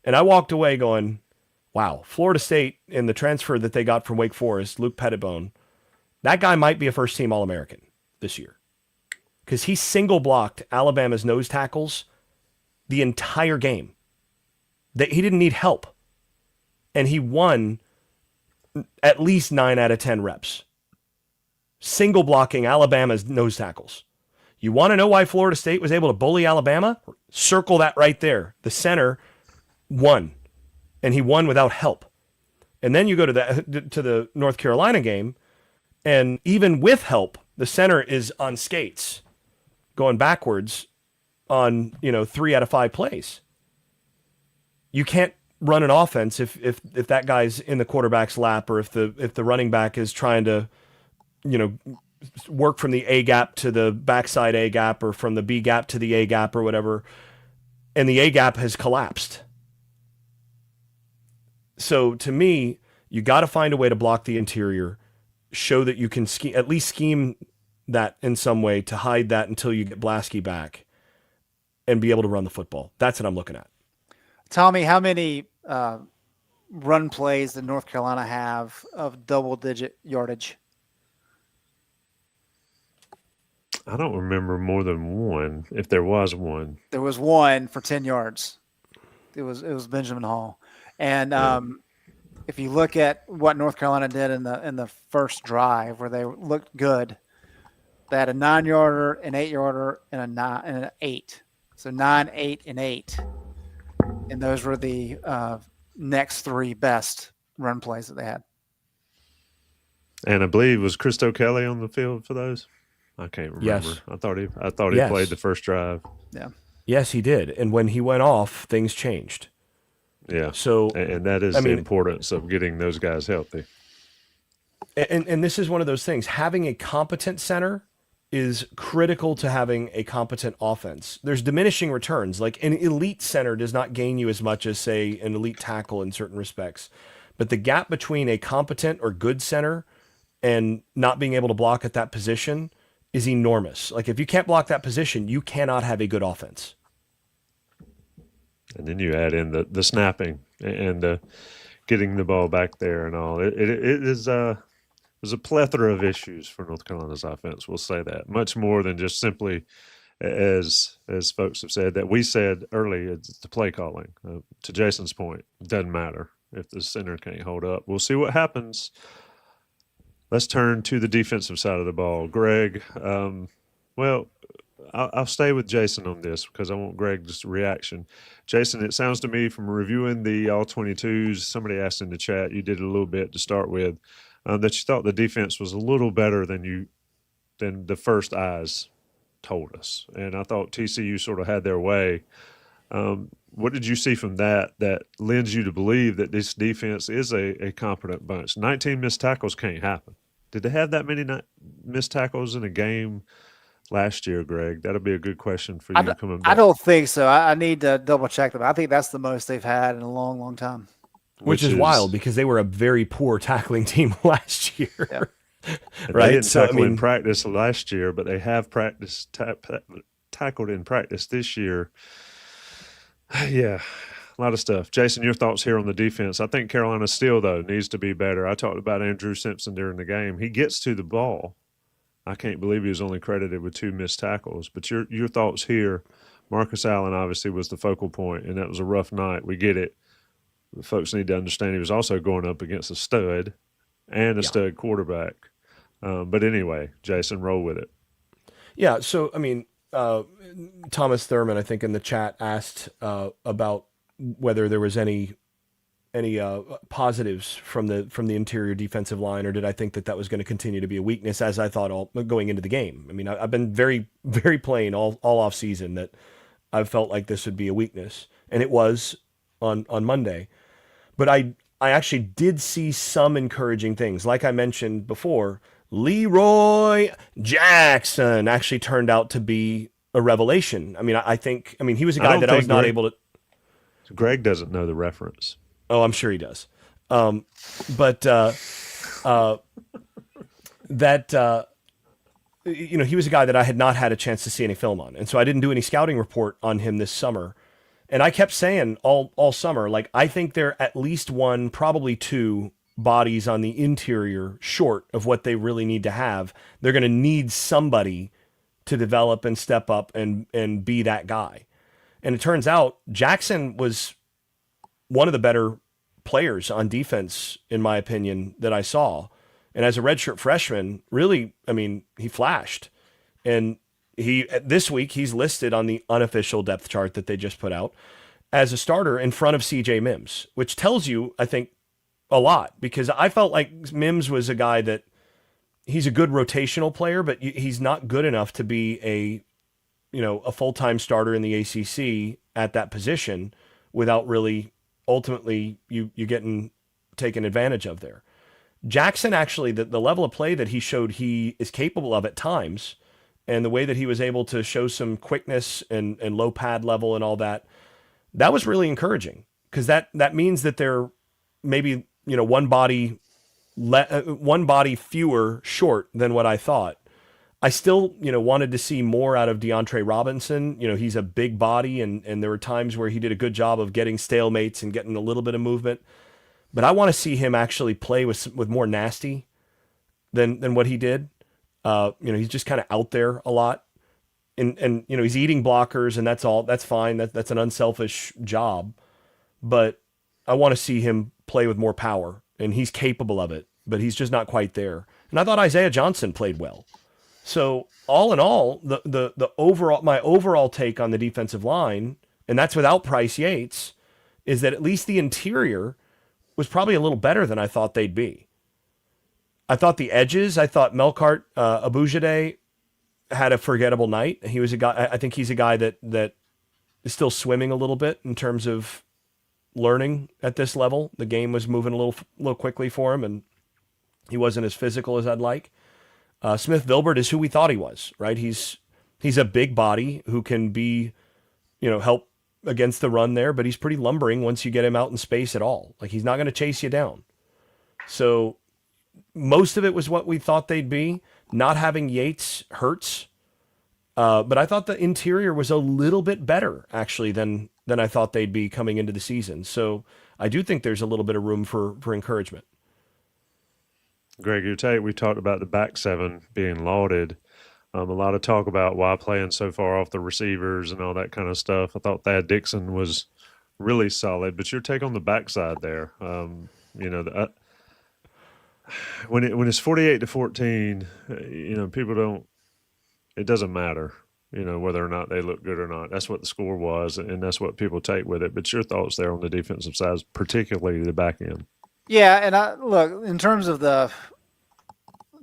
And I walked away going, wow, Florida State in the transfer that they got from Wake Forest, Luke Pettibone, that guy might be a first-team All-American this year. Because he single-blocked Alabama's nose tackles the entire game. He didn't need help. And he won at least 9 out of 10 reps. Single-blocking Alabama's nose tackles. You want to know why Florida State was able to bully Alabama? Circle that right there. The center won. And he won without help. And then you go to the North Carolina game, and even with help, the center is on skates, going backwards on 3 out of 5 plays. You can't run an offense if that guy's in the quarterback's lap, or if the running back is trying to work from the A gap to the backside A gap, or from the B gap to the A gap, or whatever, and the A gap has collapsed. So to me, you got to find a way to block the interior, show that you can at least scheme that in some way to hide that until you get Blasky back and be able to run the football. That's what I'm looking at. Tommy, how many run plays did North Carolina have of double-digit yardage? I don't remember more than one, if there was one. There was one for 10 yards. It was Benjamin Hall. And if you look at what North Carolina did in the first drive, where they looked good, they had a 9-yarder, an 8-yarder, and an 8. So 9, 8, and 8. And those were the next three best run plays that they had. And I believe, was Christo Kelly on the field for those? I can't remember. Yes. I thought he played the first drive. Yeah. Yes, he did. And when he went off, things changed. Yeah. So, and that is the importance of getting those guys healthy. And this is one of those things. Having a competent center is critical to having a competent offense. There's diminishing returns. Like an elite center does not gain you as much as, say, an elite tackle in certain respects. But the gap between a competent or good center and not being able to block at that position is enormous. Like if you can't block that position, you cannot have a good offense. And then you add in the snapping and getting the ball back there and all. It is there's a plethora of issues for North Carolina's offense. We'll say that much more than just simply, as folks have said, that we said early, it's the play calling. To Jason's point, it doesn't matter if the center can't hold up. We'll see what happens. Let's turn to the defensive side of the ball. Greg, I'll stay with Jason on this because I want Greg's reaction. Jason, it sounds to me from reviewing the All-22s, somebody asked in the chat, you did a little bit to start with, that you thought the defense was a little better than the first eyes told us. And I thought TCU sort of had their way. What did you see from that lends you to believe that this defense is a competent bunch? 19 missed tackles can't happen. Did they have that many missed tackles in a game last year, Greg? That'll be a good question for you coming back. I don't think so. I need to double check them. I think that's the most they've had in a long, long time. Which is wild because they were a very poor tackling team last year. Yeah. Right? They didn't tackle in practice last year, but they have tackled in practice this year. Yeah, a lot of stuff. Jason, your thoughts here on the defense? I think Carolina still, though, needs to be better. I talked about Andrew Simpson during the game. He gets to the ball. I can't believe he was only credited with 2 missed tackles. But your thoughts here? Marcus Allen obviously was the focal point, and that was a rough night. We get it. The folks need to understand he was also going up against a stud and a stud quarterback. But anyway, Jason, roll with it. Yeah, so, Thomas Thurman, I think in the chat, asked about whether there was any positives from the interior defensive line, or did I think that was going to continue to be a weakness, as I thought all going into the game. I've been very, very plain all off season that I felt like this would be a weakness, and it was on Monday. But I actually did see some encouraging things. Like I mentioned before, Leroy Jackson actually turned out to be a revelation. I think he was a guy that I was not able to. Greg doesn't know the reference. Oh, I'm sure he does. But he was a guy that I had not had a chance to see any film on. And so I didn't do any scouting report on him this summer. And I kept saying all summer, like, I think they're at least one, probably two bodies on the interior short of what they really need to have. They're going to need somebody to develop and step up and be that guy. And it turns out Jackson was one of the better players on defense, in my opinion, that I saw. And as a redshirt freshman, really, he flashed. And this week, he's listed on the unofficial depth chart that they just put out as a starter in front of CJ Mims, which tells you, I think, a lot, because I felt like Mims was a guy that he's a good rotational player, but he's not good enough to be a full-time starter in the ACC at that position without really ultimately you getting taken advantage of there. Jackson, actually, the level of play that he showed he is capable of at times, and the way that he was able to show some quickness and low pad level and all that, that was really encouraging, because that means that they're maybe, one body fewer short than what I thought. I still, wanted to see more out of DeAndre Robinson. He's a big body, and there were times where he did a good job of getting stalemates and getting a little bit of movement. But I want to see him actually play with more nasty than what he did. He's just kind of out there a lot. And he's eating blockers, and that's all. That's fine. That's an unselfish job. But I want to see him play with more power, and he's capable of it, but he's just not quite there. And I thought Isaiah Johnson played well. So all in all, my overall take on the defensive line, and that's without Price Yates, is that at least the interior was probably a little better than I thought they'd be. I thought the edges, Melkart Abujade had a forgettable night. He was a guy. I think he's a guy that is still swimming a little bit in terms of learning at this level. The game was moving a little quickly for him, and he wasn't as physical as I'd like. Smith Vilbert is who we thought he was, right? He's a big body who can be, help against the run there, but he's pretty lumbering once you get him out in space at all. Like, he's not going to chase you down. So most of it was what we thought they'd be. Not having Yates hurts, but I thought the interior was a little bit better actually than I thought they'd be coming into the season. So I do think there's a little bit of room for encouragement. Greg, your take, we talked about the back seven being lauded. A lot of talk about why playing so far off the receivers and all that kind of stuff. I thought Thad Dixon was really solid, but your take on the backside there, when it's 48-14, people don't. It doesn't matter, whether or not they look good or not. That's what the score was, and that's what people take with it. But your thoughts there on the defensive side, particularly the back end. Yeah, and look, in terms of the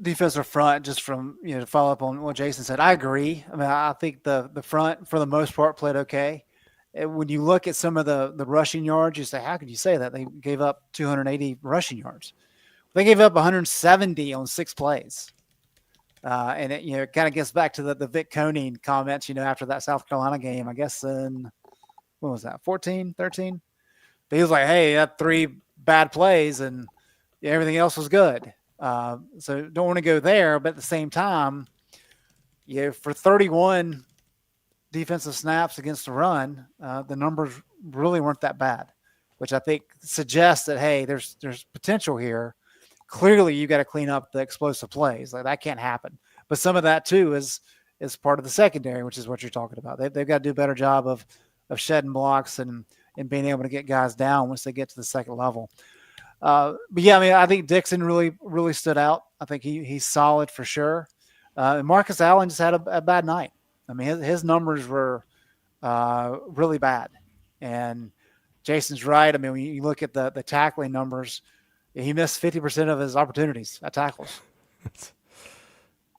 defensive front, just from to follow up on what Jason said, I agree. I mean, I think the front for the most part played okay. And when you look at some of the rushing yards, you say, how could you say that? They gave up 280 rushing yards. They gave up 170 on 6 plays. And it kind of gets back to the Vic Koenig comments, after that South Carolina game, I guess in, what was that, 14, 13? But he was like, hey, you had 3 bad plays and everything else was good. So don't want to go there, but at the same time, for 31 defensive snaps against the run, the numbers really weren't that bad, which I think suggests that, hey, there's potential here. Clearly you got to clean up the explosive plays. Like, that can't happen. But some of that too is part of the secondary, which is what you're talking about. They've got to do a better job of shedding blocks and being able to get guys down once they get to the second level. But yeah, I mean, I think Dixon really stood out. I think he's solid for sure. And Marcus Allen just had a bad night. I mean, his numbers were really bad. And Jason's right. I mean, when you look at the tackling numbers, he missed 50% of his opportunities at tackles.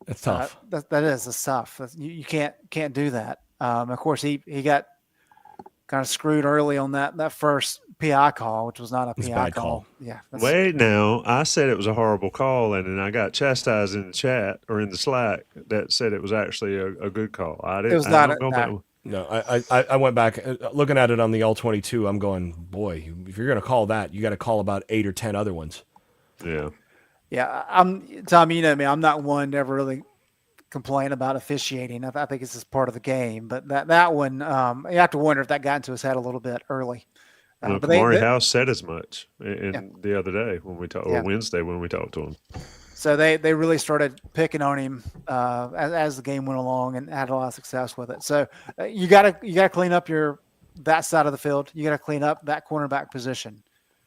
That's tough. That's tough. You can't do that. Of course, he got kind of screwed early on that first PI call, which was not a PI call. Yeah. Wait, now I said it was a horrible call, and then I got chastised in the chat or in the Slack that said it was actually a good call. I didn't. It was not. No, I went back looking at it on the All-22. I'm going, boy, if you're going to call that, you got to call about 8 or 10 other ones. Yeah. Yeah, Tom, you know me. I'm not one to ever really complain about officiating. I think it's just part of the game. But that one, you have to wonder if that got into his head a little bit early. But Kamari House said as much the other day when we talked, or Wednesday when we talked to him. So they really started picking on him as the game went along and had a lot of success with it. So you gotta clean up that side of the field. You gotta clean up that cornerback position.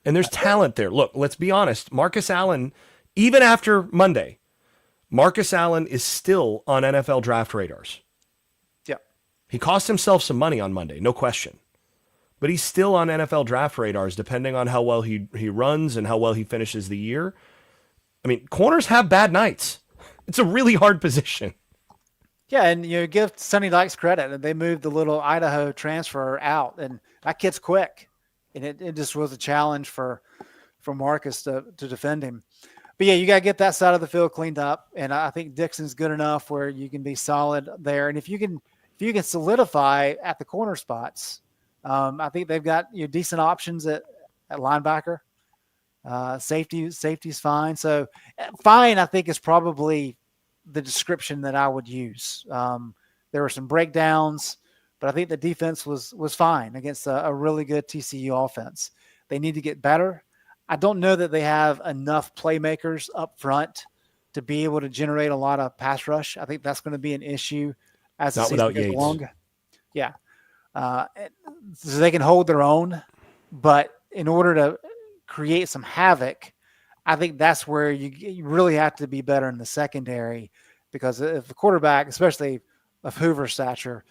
And there's talent there. Look, let's be honest. Marcus Allen, even after Monday, Marcus Allen is still on NFL draft radars. Yeah. He cost himself some money on Monday, no question. But he's still on NFL draft radars depending on how well he runs and how well he finishes the year. I mean, corners have bad nights. It's a really hard position. Yeah, and give Sonny Dykes credit. They moved the little Idaho transfer out, and that kid's quick. And it just was a challenge for Marcus to defend him. But yeah, you got to get that side of the field cleaned up, and I think Dixon's good enough where you can be solid there. And if you can solidify at the corner spots, I think they've got decent options at linebacker. Safety's fine. So fine, I think, is probably the description that I would use. There were some breakdowns, but I think the defense was fine against a really good TCU offense. They need to get better. I don't know that they have enough playmakers up front to be able to generate a lot of pass rush. I think that's going to be an issue as the season goes along. Yeah. So they can hold their own, but in order to create some havoc, I think that's where you really have to be better in the secondary, because if the quarterback, especially of Hoover's stature,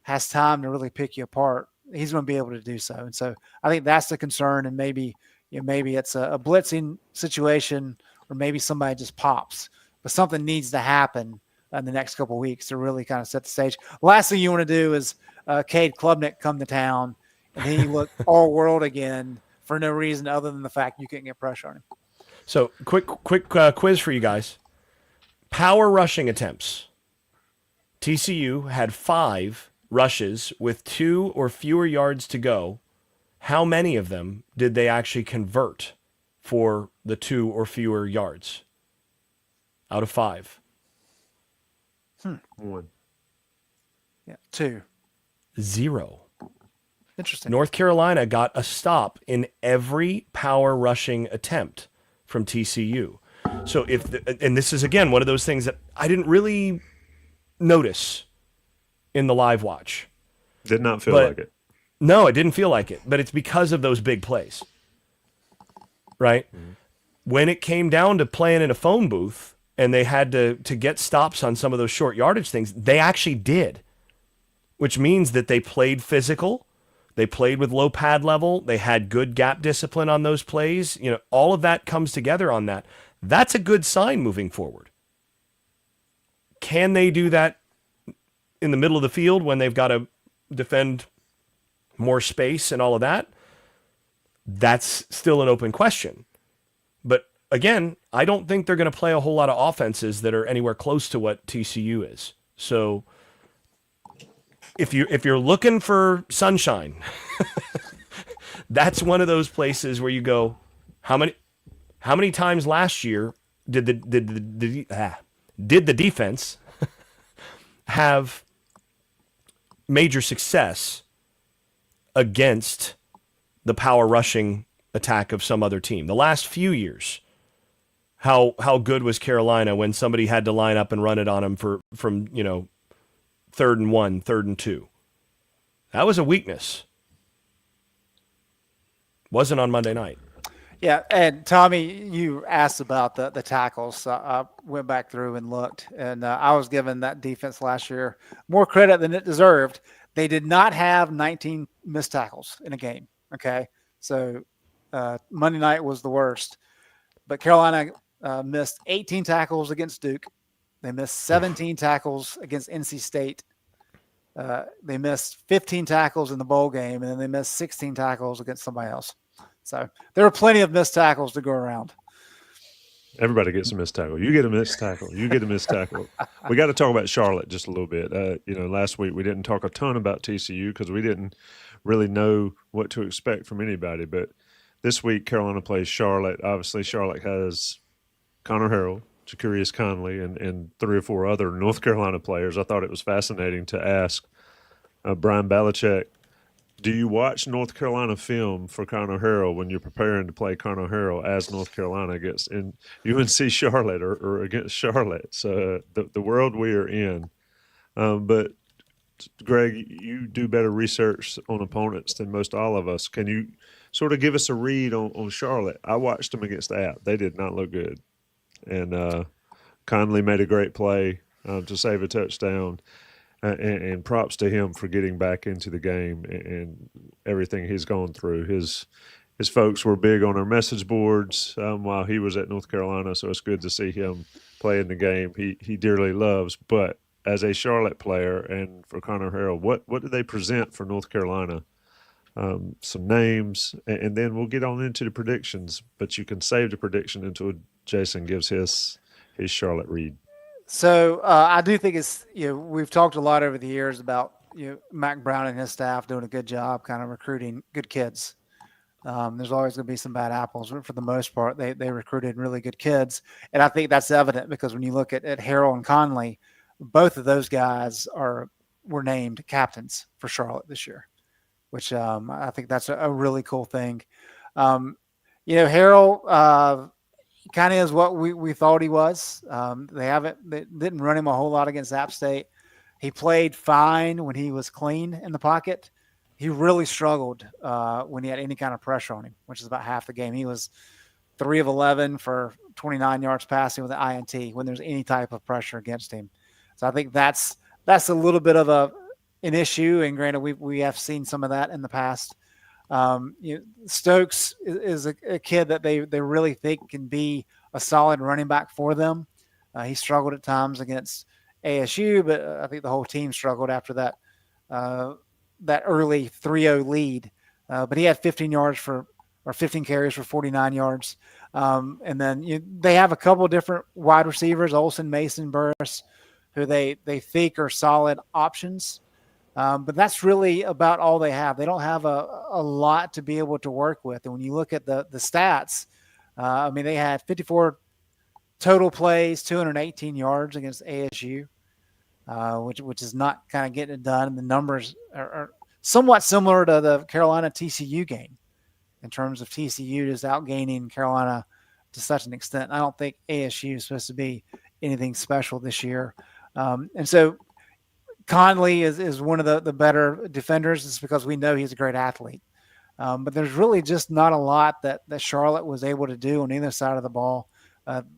has time to really pick you apart, he's going to be able to do so. And so I think that's the concern. And maybe it's a blitzing situation, or maybe somebody just pops, but something needs to happen in the next couple of weeks to really kind of set the stage. Last thing you want to do is Cade Klubnik come to town and then you look all world again for no reason other than the fact you couldn't get pressure on him. So quick quiz for you guys. Power rushing attempts. TCU had 5 rushes with 2 or fewer yards to go. How many of them did they actually convert for the 2 or fewer yards out of 5? 1. Yeah, 2. 0. Interesting. North Carolina got a stop in every power rushing attempt from TCU. So and this is again one of those things that I didn't really notice in the live watch. Did not feel like it. No, it didn't feel like it, but it's because of those big plays. Right? Mm-hmm. When it came down to playing in a phone booth and they had to get stops on some of those short yardage things, they actually did, which means that they played physical. They played with low pad level. They had good gap discipline on those plays. You know, all of that comes together on that. That's a good sign moving forward. Can they do that in the middle of the field when they've got to defend more space and all of that? That's still an open question. But again, I don't think they're going to play a whole lot of offenses that are anywhere close to what TCU is. So if you're looking for sunshine, that's one of those places where you go, how many times last year did the defense have major success against the power rushing attack of some other team? The last few years, how good was Carolina when somebody had to line up and run it on them from 3rd and 1, 3rd and 2? That was a weakness. Wasn't on Monday night. Yeah, and Tommy, you asked about the tackles. I went back through and looked, and I was given that defense last year more credit than it deserved. They did not have 19 missed tackles in a game, okay? So Monday night was the worst. But Carolina missed 18 tackles against Duke. They missed 17 tackles against NC State. They missed 15 tackles in the bowl game, and then they missed 16 tackles against somebody else. So there were plenty of missed tackles to go around. Everybody gets a missed tackle. You get a missed tackle. You get a missed tackle. We got to talk about Charlotte just a little bit. Last week we didn't talk a ton about TCU because we didn't really know what to expect from anybody. But this week Carolina plays Charlotte. Obviously, Charlotte has Conner Harrell, JaQurious Conley, and 3 or 4 other North Carolina players. I thought it was fascinating to ask Brian Belichick, do you watch North Carolina film for Conner Harrell when you're preparing to play Conner Harrell as North Carolina against in UNC Charlotte or against Charlotte? So the world we are in. But, Greg, you do better research on opponents than most all of us. Can you sort of give us a read on Charlotte? I watched them against App. They did not look good. And Conley made a great play to save a touchdown. And props to him for getting back into the game and everything he's gone through. His folks were big on our message boards while he was at North Carolina, so it's good to see him play in the game he dearly loves. But as a Charlotte player and for Conner Harrell, what do they present for North Carolina? Some names, and then we'll get on into the predictions. But you can save the prediction until Jason gives his Charlotte read. So I do think it's, we've talked a lot over the years about, Mac Brown and his staff doing a good job kind of recruiting good kids. There's always going to be some bad apples. But for the most part, they recruited really good kids. And I think that's evident because when you look at Harrell and Conley, both of those guys were named captains for Charlotte this year, which I think that's a really cool thing. Harrell kind of is what we thought he was. They didn't run him a whole lot against App State. He played fine when he was clean in the pocket. He really struggled when he had any kind of pressure on him, which is about half the game. He was 3 of 11 for 29 yards passing with an INT when there's any type of pressure against him. So I think that's a little bit of an issue. And granted, we have seen some of that in the past. Stokes is a kid that they really think can be a solid running back for them. He struggled at times against ASU, but I think the whole team struggled after that early 3-0 lead. But he had 15 carries for 49 yards. And then they have a couple different wide receivers, Olsen, Mason, Burris, who they think are solid options. But that's really about all they have. They don't have a lot to be able to work with. And when you look at the stats, they had 54 total plays, 218 yards against ASU, which is not kind of getting it done. And the numbers are somewhat similar to the Carolina TCU game in terms of TCU just outgaining Carolina to such an extent. I don't think ASU is supposed to be anything special this year. And so Conley is one of the better defenders. It's because we know he's a great athlete. But there's really just not a lot that Charlotte was able to do on either side of the ball.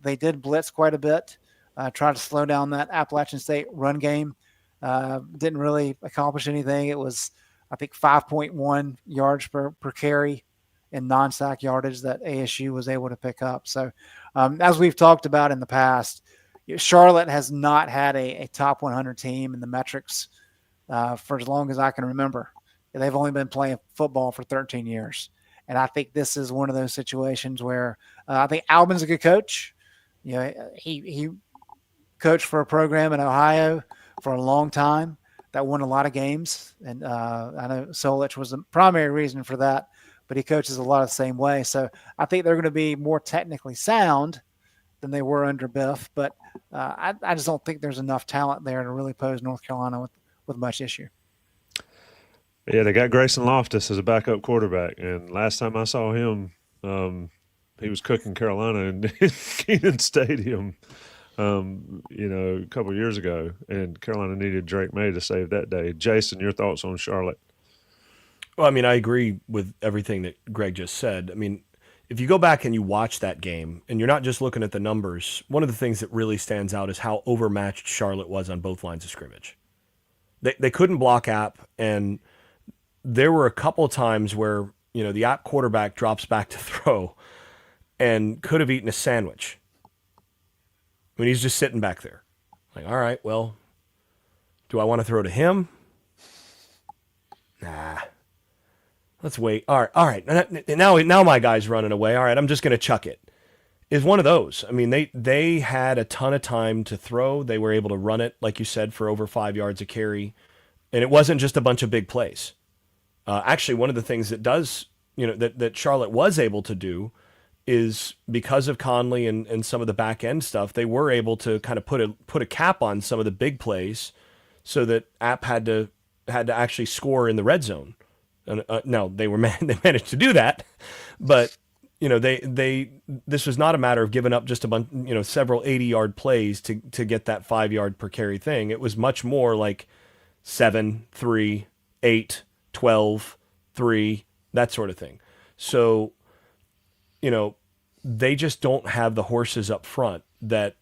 They did blitz quite a bit, try to slow down that Appalachian State run game. Didn't really accomplish anything. It was, I think, 5.1 yards per carry in non-sack yardage that ASU was able to pick up. So as we've talked about in the past, Charlotte has not had a top 100 team in the metrics for as long as I can remember. They've only been playing football for 13 years. And I think this is one of those situations where I think Albin's a good coach. He coached for a program in Ohio for a long time that won a lot of games. And I know Solich was the primary reason for that, but he coaches a lot of the same way. So I think they're going to be more technically sound than they were under Biff. But I just don't think there's enough talent there to really pose North Carolina with much issue. Yeah, they got Grayson Loftus as a backup quarterback, and last time I saw him, he was cooking Carolina in Kenan Stadium, a couple of years ago, and Carolina needed Drake May to save that day. Jason, your thoughts on Charlotte? Well, I agree with everything that Greg just said. If you go back and you watch that game, and you're not just looking at the numbers, one of the things that really stands out is how overmatched Charlotte was on both lines of scrimmage. They couldn't block App, and there were a couple of times where, the App quarterback drops back to throw and could have eaten a sandwich. He's just sitting back there. Like, all right, well, do I want to throw to him? Nah. Let's wait. All right. Now my guy's running away. All right, I'm just going to chuck it. It's one of those. They had a ton of time to throw. They were able to run it, like you said, for over 5 yards a carry. And it wasn't just a bunch of big plays. Actually, one of the things that that Charlotte was able to do is because of Conley and some of the back end stuff, they were able to kind of put a cap on some of the big plays so that App had to actually score in the red zone. No, they managed to do that, but this was not a matter of giving up just a bunch, several 80-yard plays to get that 5 yard per carry thing. It was much more like 7, 3, 8, 12, 3, that sort of thing. So, they just don't have the horses up front that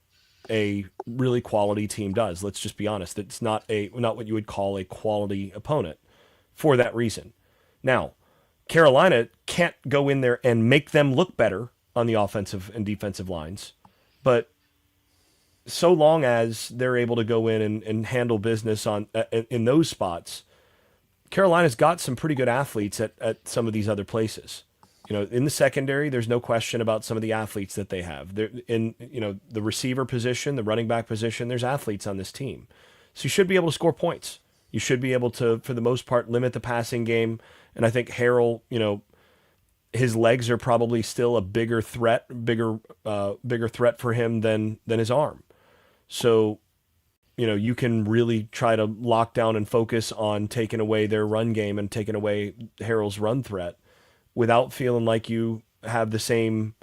a really quality team does. Let's just be honest. It's not what you would call a quality opponent for that reason. Now, Carolina can't go in there and make them look better on the offensive and defensive lines, but so long as they're able to go in and handle business in those spots, Carolina's got some pretty good athletes at some of these other places. In the secondary, there's no question about some of the athletes that they have. They're in the receiver position, the running back position, there's athletes on this team. So you should be able to score points. You should be able to, for the most part, limit the passing game. And I think Harrell, his legs are probably still a bigger threat for him than his arm. So, you can really try to lock down and focus on taking away their run game and taking away Harrell's run threat without feeling like you have the same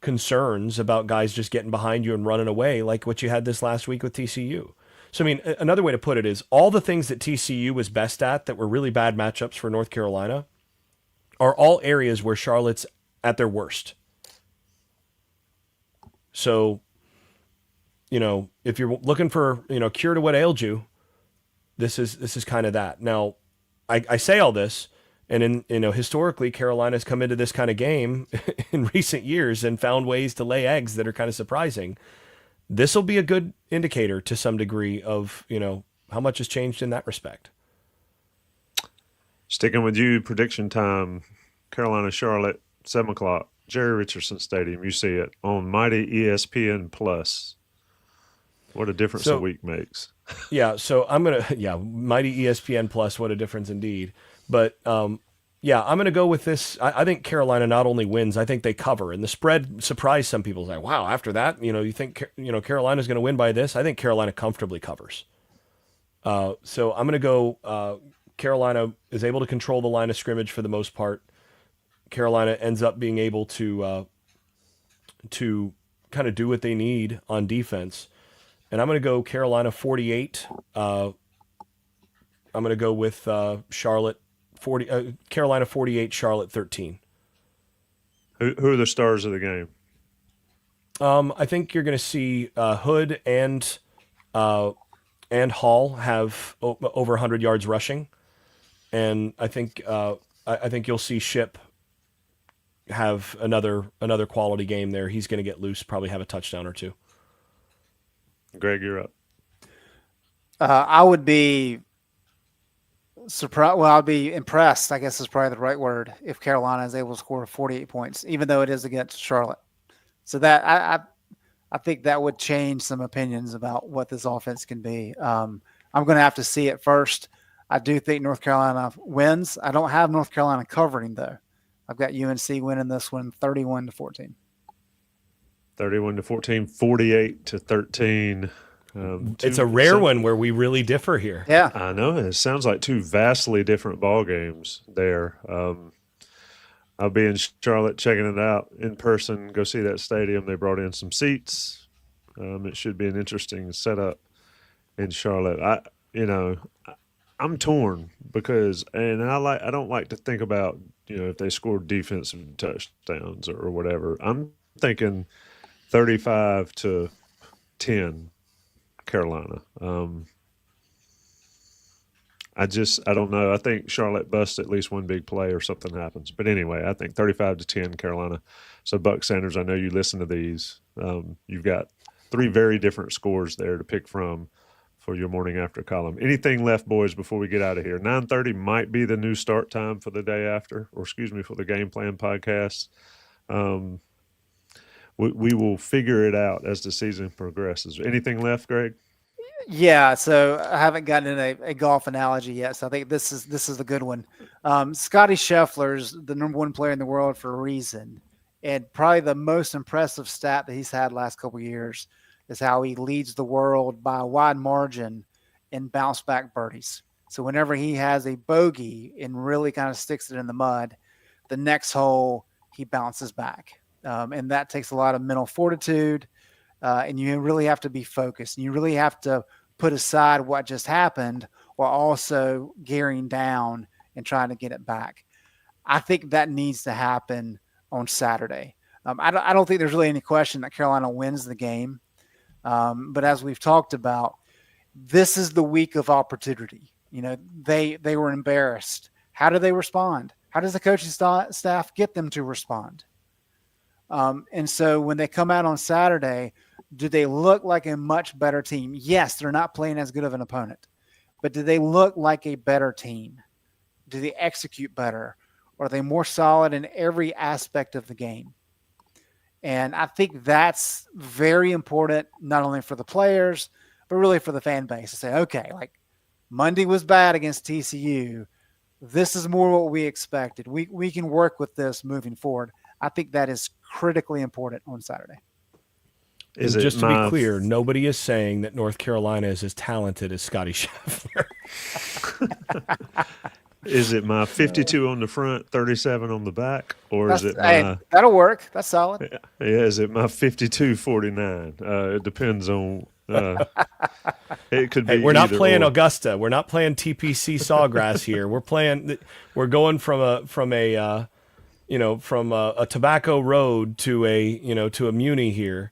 concerns about guys just getting behind you and running away like what you had this last week with TCU. So, I mean, another way to put it is all the things that TCU was best at that were really bad matchups for North Carolina are all areas where Charlotte's at their worst. So, if you're looking for, cure to what ailed you, this is kind of that. Now, I say all this, and historically, Carolina's come into this kind of game in recent years and found ways to lay eggs that are kind of surprising. This will be a good indicator to some degree of, how much has changed in that respect. Sticking with you, prediction time, Carolina, Charlotte, 7 o'clock, Jerry Richardson Stadium. You see it on mighty ESPN Plus. What a difference a week makes. Yeah, so mighty ESPN Plus, what a difference indeed. But, I'm going to go with this. I think Carolina not only wins, I think they cover. And the spread surprised some people. Like, wow, after that, you think, Carolina's going to win by this? I think Carolina comfortably covers. So I'm going to go Carolina is able to control the line of scrimmage for the most part. Carolina ends up being able to kind of do what they need on defense. And I'm going to go Carolina 48. I'm going to go with Charlotte 40. Carolina 48, Charlotte 13. Who are the stars of the game? I think you're going to see Hood and Hall have over 100 yards rushing, and I think you'll see Ship have another quality game there. He's going to get loose, probably have a touchdown or two. Greg, you're up. I would be surprised. Well, I'd be impressed, I guess is probably the right word, if Carolina is able to score 48 points, even though it is against Charlotte. So that I think that would change some opinions about what this offense can be. I'm going to have to see it first. I do think North Carolina wins. I don't have North Carolina covering, though. I've got UNC winning this one 31-14. 31-14, 48-13. It's a rare one where we really differ here. Yeah, I know. It sounds like two vastly different ball games there. I'll be in Charlotte checking it out in person. Go see that stadium. They brought in some seats. It should be an interesting setup in Charlotte. I'm torn because, and I don't like to think about if they scored defensive touchdowns or whatever. I'm thinking 35-10 Carolina. I don't know. I think Charlotte busts at least one big play or something happens. But anyway, I think 35-10 Carolina. So Buck Sanders, I know you listen to these. You've got three very different scores there to pick from for your morning after column. Anything left, boys, before we get out of here? 9:30 might be the new start time for the day after, or for the Game Plan podcast. We will figure it out as the season progresses. Anything left, Greg? Yeah, so I haven't gotten in a golf analogy yet, so I think this is a good one. Scotty Scheffler's the number one player in the world for a reason, and probably the most impressive stat that he's had last couple of years is how he leads the world by a wide margin in bounce back birdies. So whenever he has a bogey and really kind of sticks it in the mud, the next hole he bounces back, and that takes a lot of mental fortitude. And you really have to be focused. And you really have to put aside what just happened while also gearing down and trying to get it back. I think that needs to happen on Saturday. I don't think there's really any question that Carolina wins the game. But as we've talked about, this is the week of opportunity. They were embarrassed. How do they respond? How does the coaching staff get them to respond? And so when they come out on Saturday, do they look like a much better team? Yes, they're not playing as good of an opponent, but do they look like a better team? Do they execute better? Or are they more solid in every aspect of the game? And I think that's very important, not only for the players, but really for the fan base to say, okay, like Monday was bad against TCU. this is more what we expected. We can work with this moving forward. I think that is critically important on Saturday. Is And it just to my be clear, nobody is saying that North Carolina is as talented as Scotty Scheffler. Is it my 52 on the front, 37 on the back, or is it Hey, my that'll work. That's solid. yeah? Is it my 52-49? It depends on. It could be. Hey, we're not either playing or. Augusta. We're not playing TPC Sawgrass here. We're going from a Tobacco Road to a Muni here.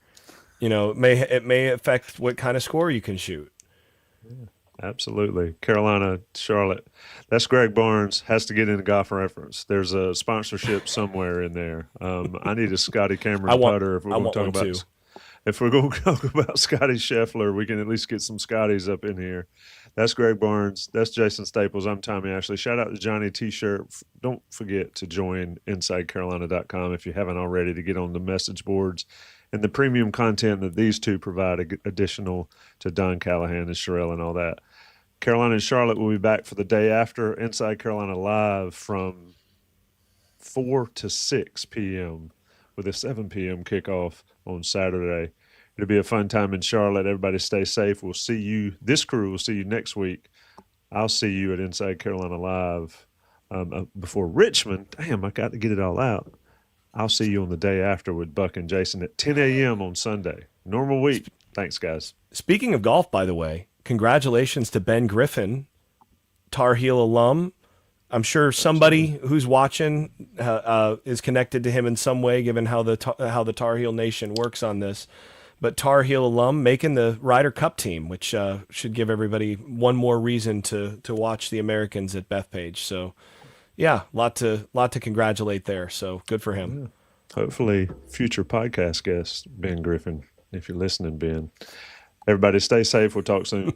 It may affect what kind of score you can shoot. Absolutely. Carolina, Charlotte. That's Greg Barnes. Has to get in the golf reference. There's a sponsorship somewhere in there. I need a Scotty Cameron putter if we're going to talk about. If we're going to talk about Scotty Scheffler, we can at least get some Scotties up in here. That's Greg Barnes. That's Jason Staples. I'm Tommy Ashley. Shout out to Johnny T-Shirt. Don't forget to join InsideCarolina.com if you haven't already to get on the message boards and the premium content that these two provide additional to Don Callahan and Sherelle and all that. Carolina and Charlotte will be back for the day after Inside Carolina Live from 4 to 6 p.m. with a 7 p.m. kickoff on Saturday. It'll be a fun time in Charlotte. Everybody stay safe. We'll see you. This crew will see you next week. I'll see you at Inside Carolina Live before Richmond. Damn, I got to get it all out. I'll see you on the day after with Buck and Jason at 10 a.m. on Sunday. Normal week. Thanks, guys. Speaking of golf, by the way, congratulations to Ben Griffin, Tar Heel alum. I'm sure somebody who's watching is connected to him in some way, given how the Tar Heel Nation works on this. But Tar Heel alum making the Ryder Cup team, which should give everybody one more reason to watch the Americans at Bethpage. So, yeah, lot to congratulate there. So good for him. Yeah. Hopefully, future podcast guest Ben Griffin, if you're listening, Ben. Everybody, stay safe. We'll talk soon.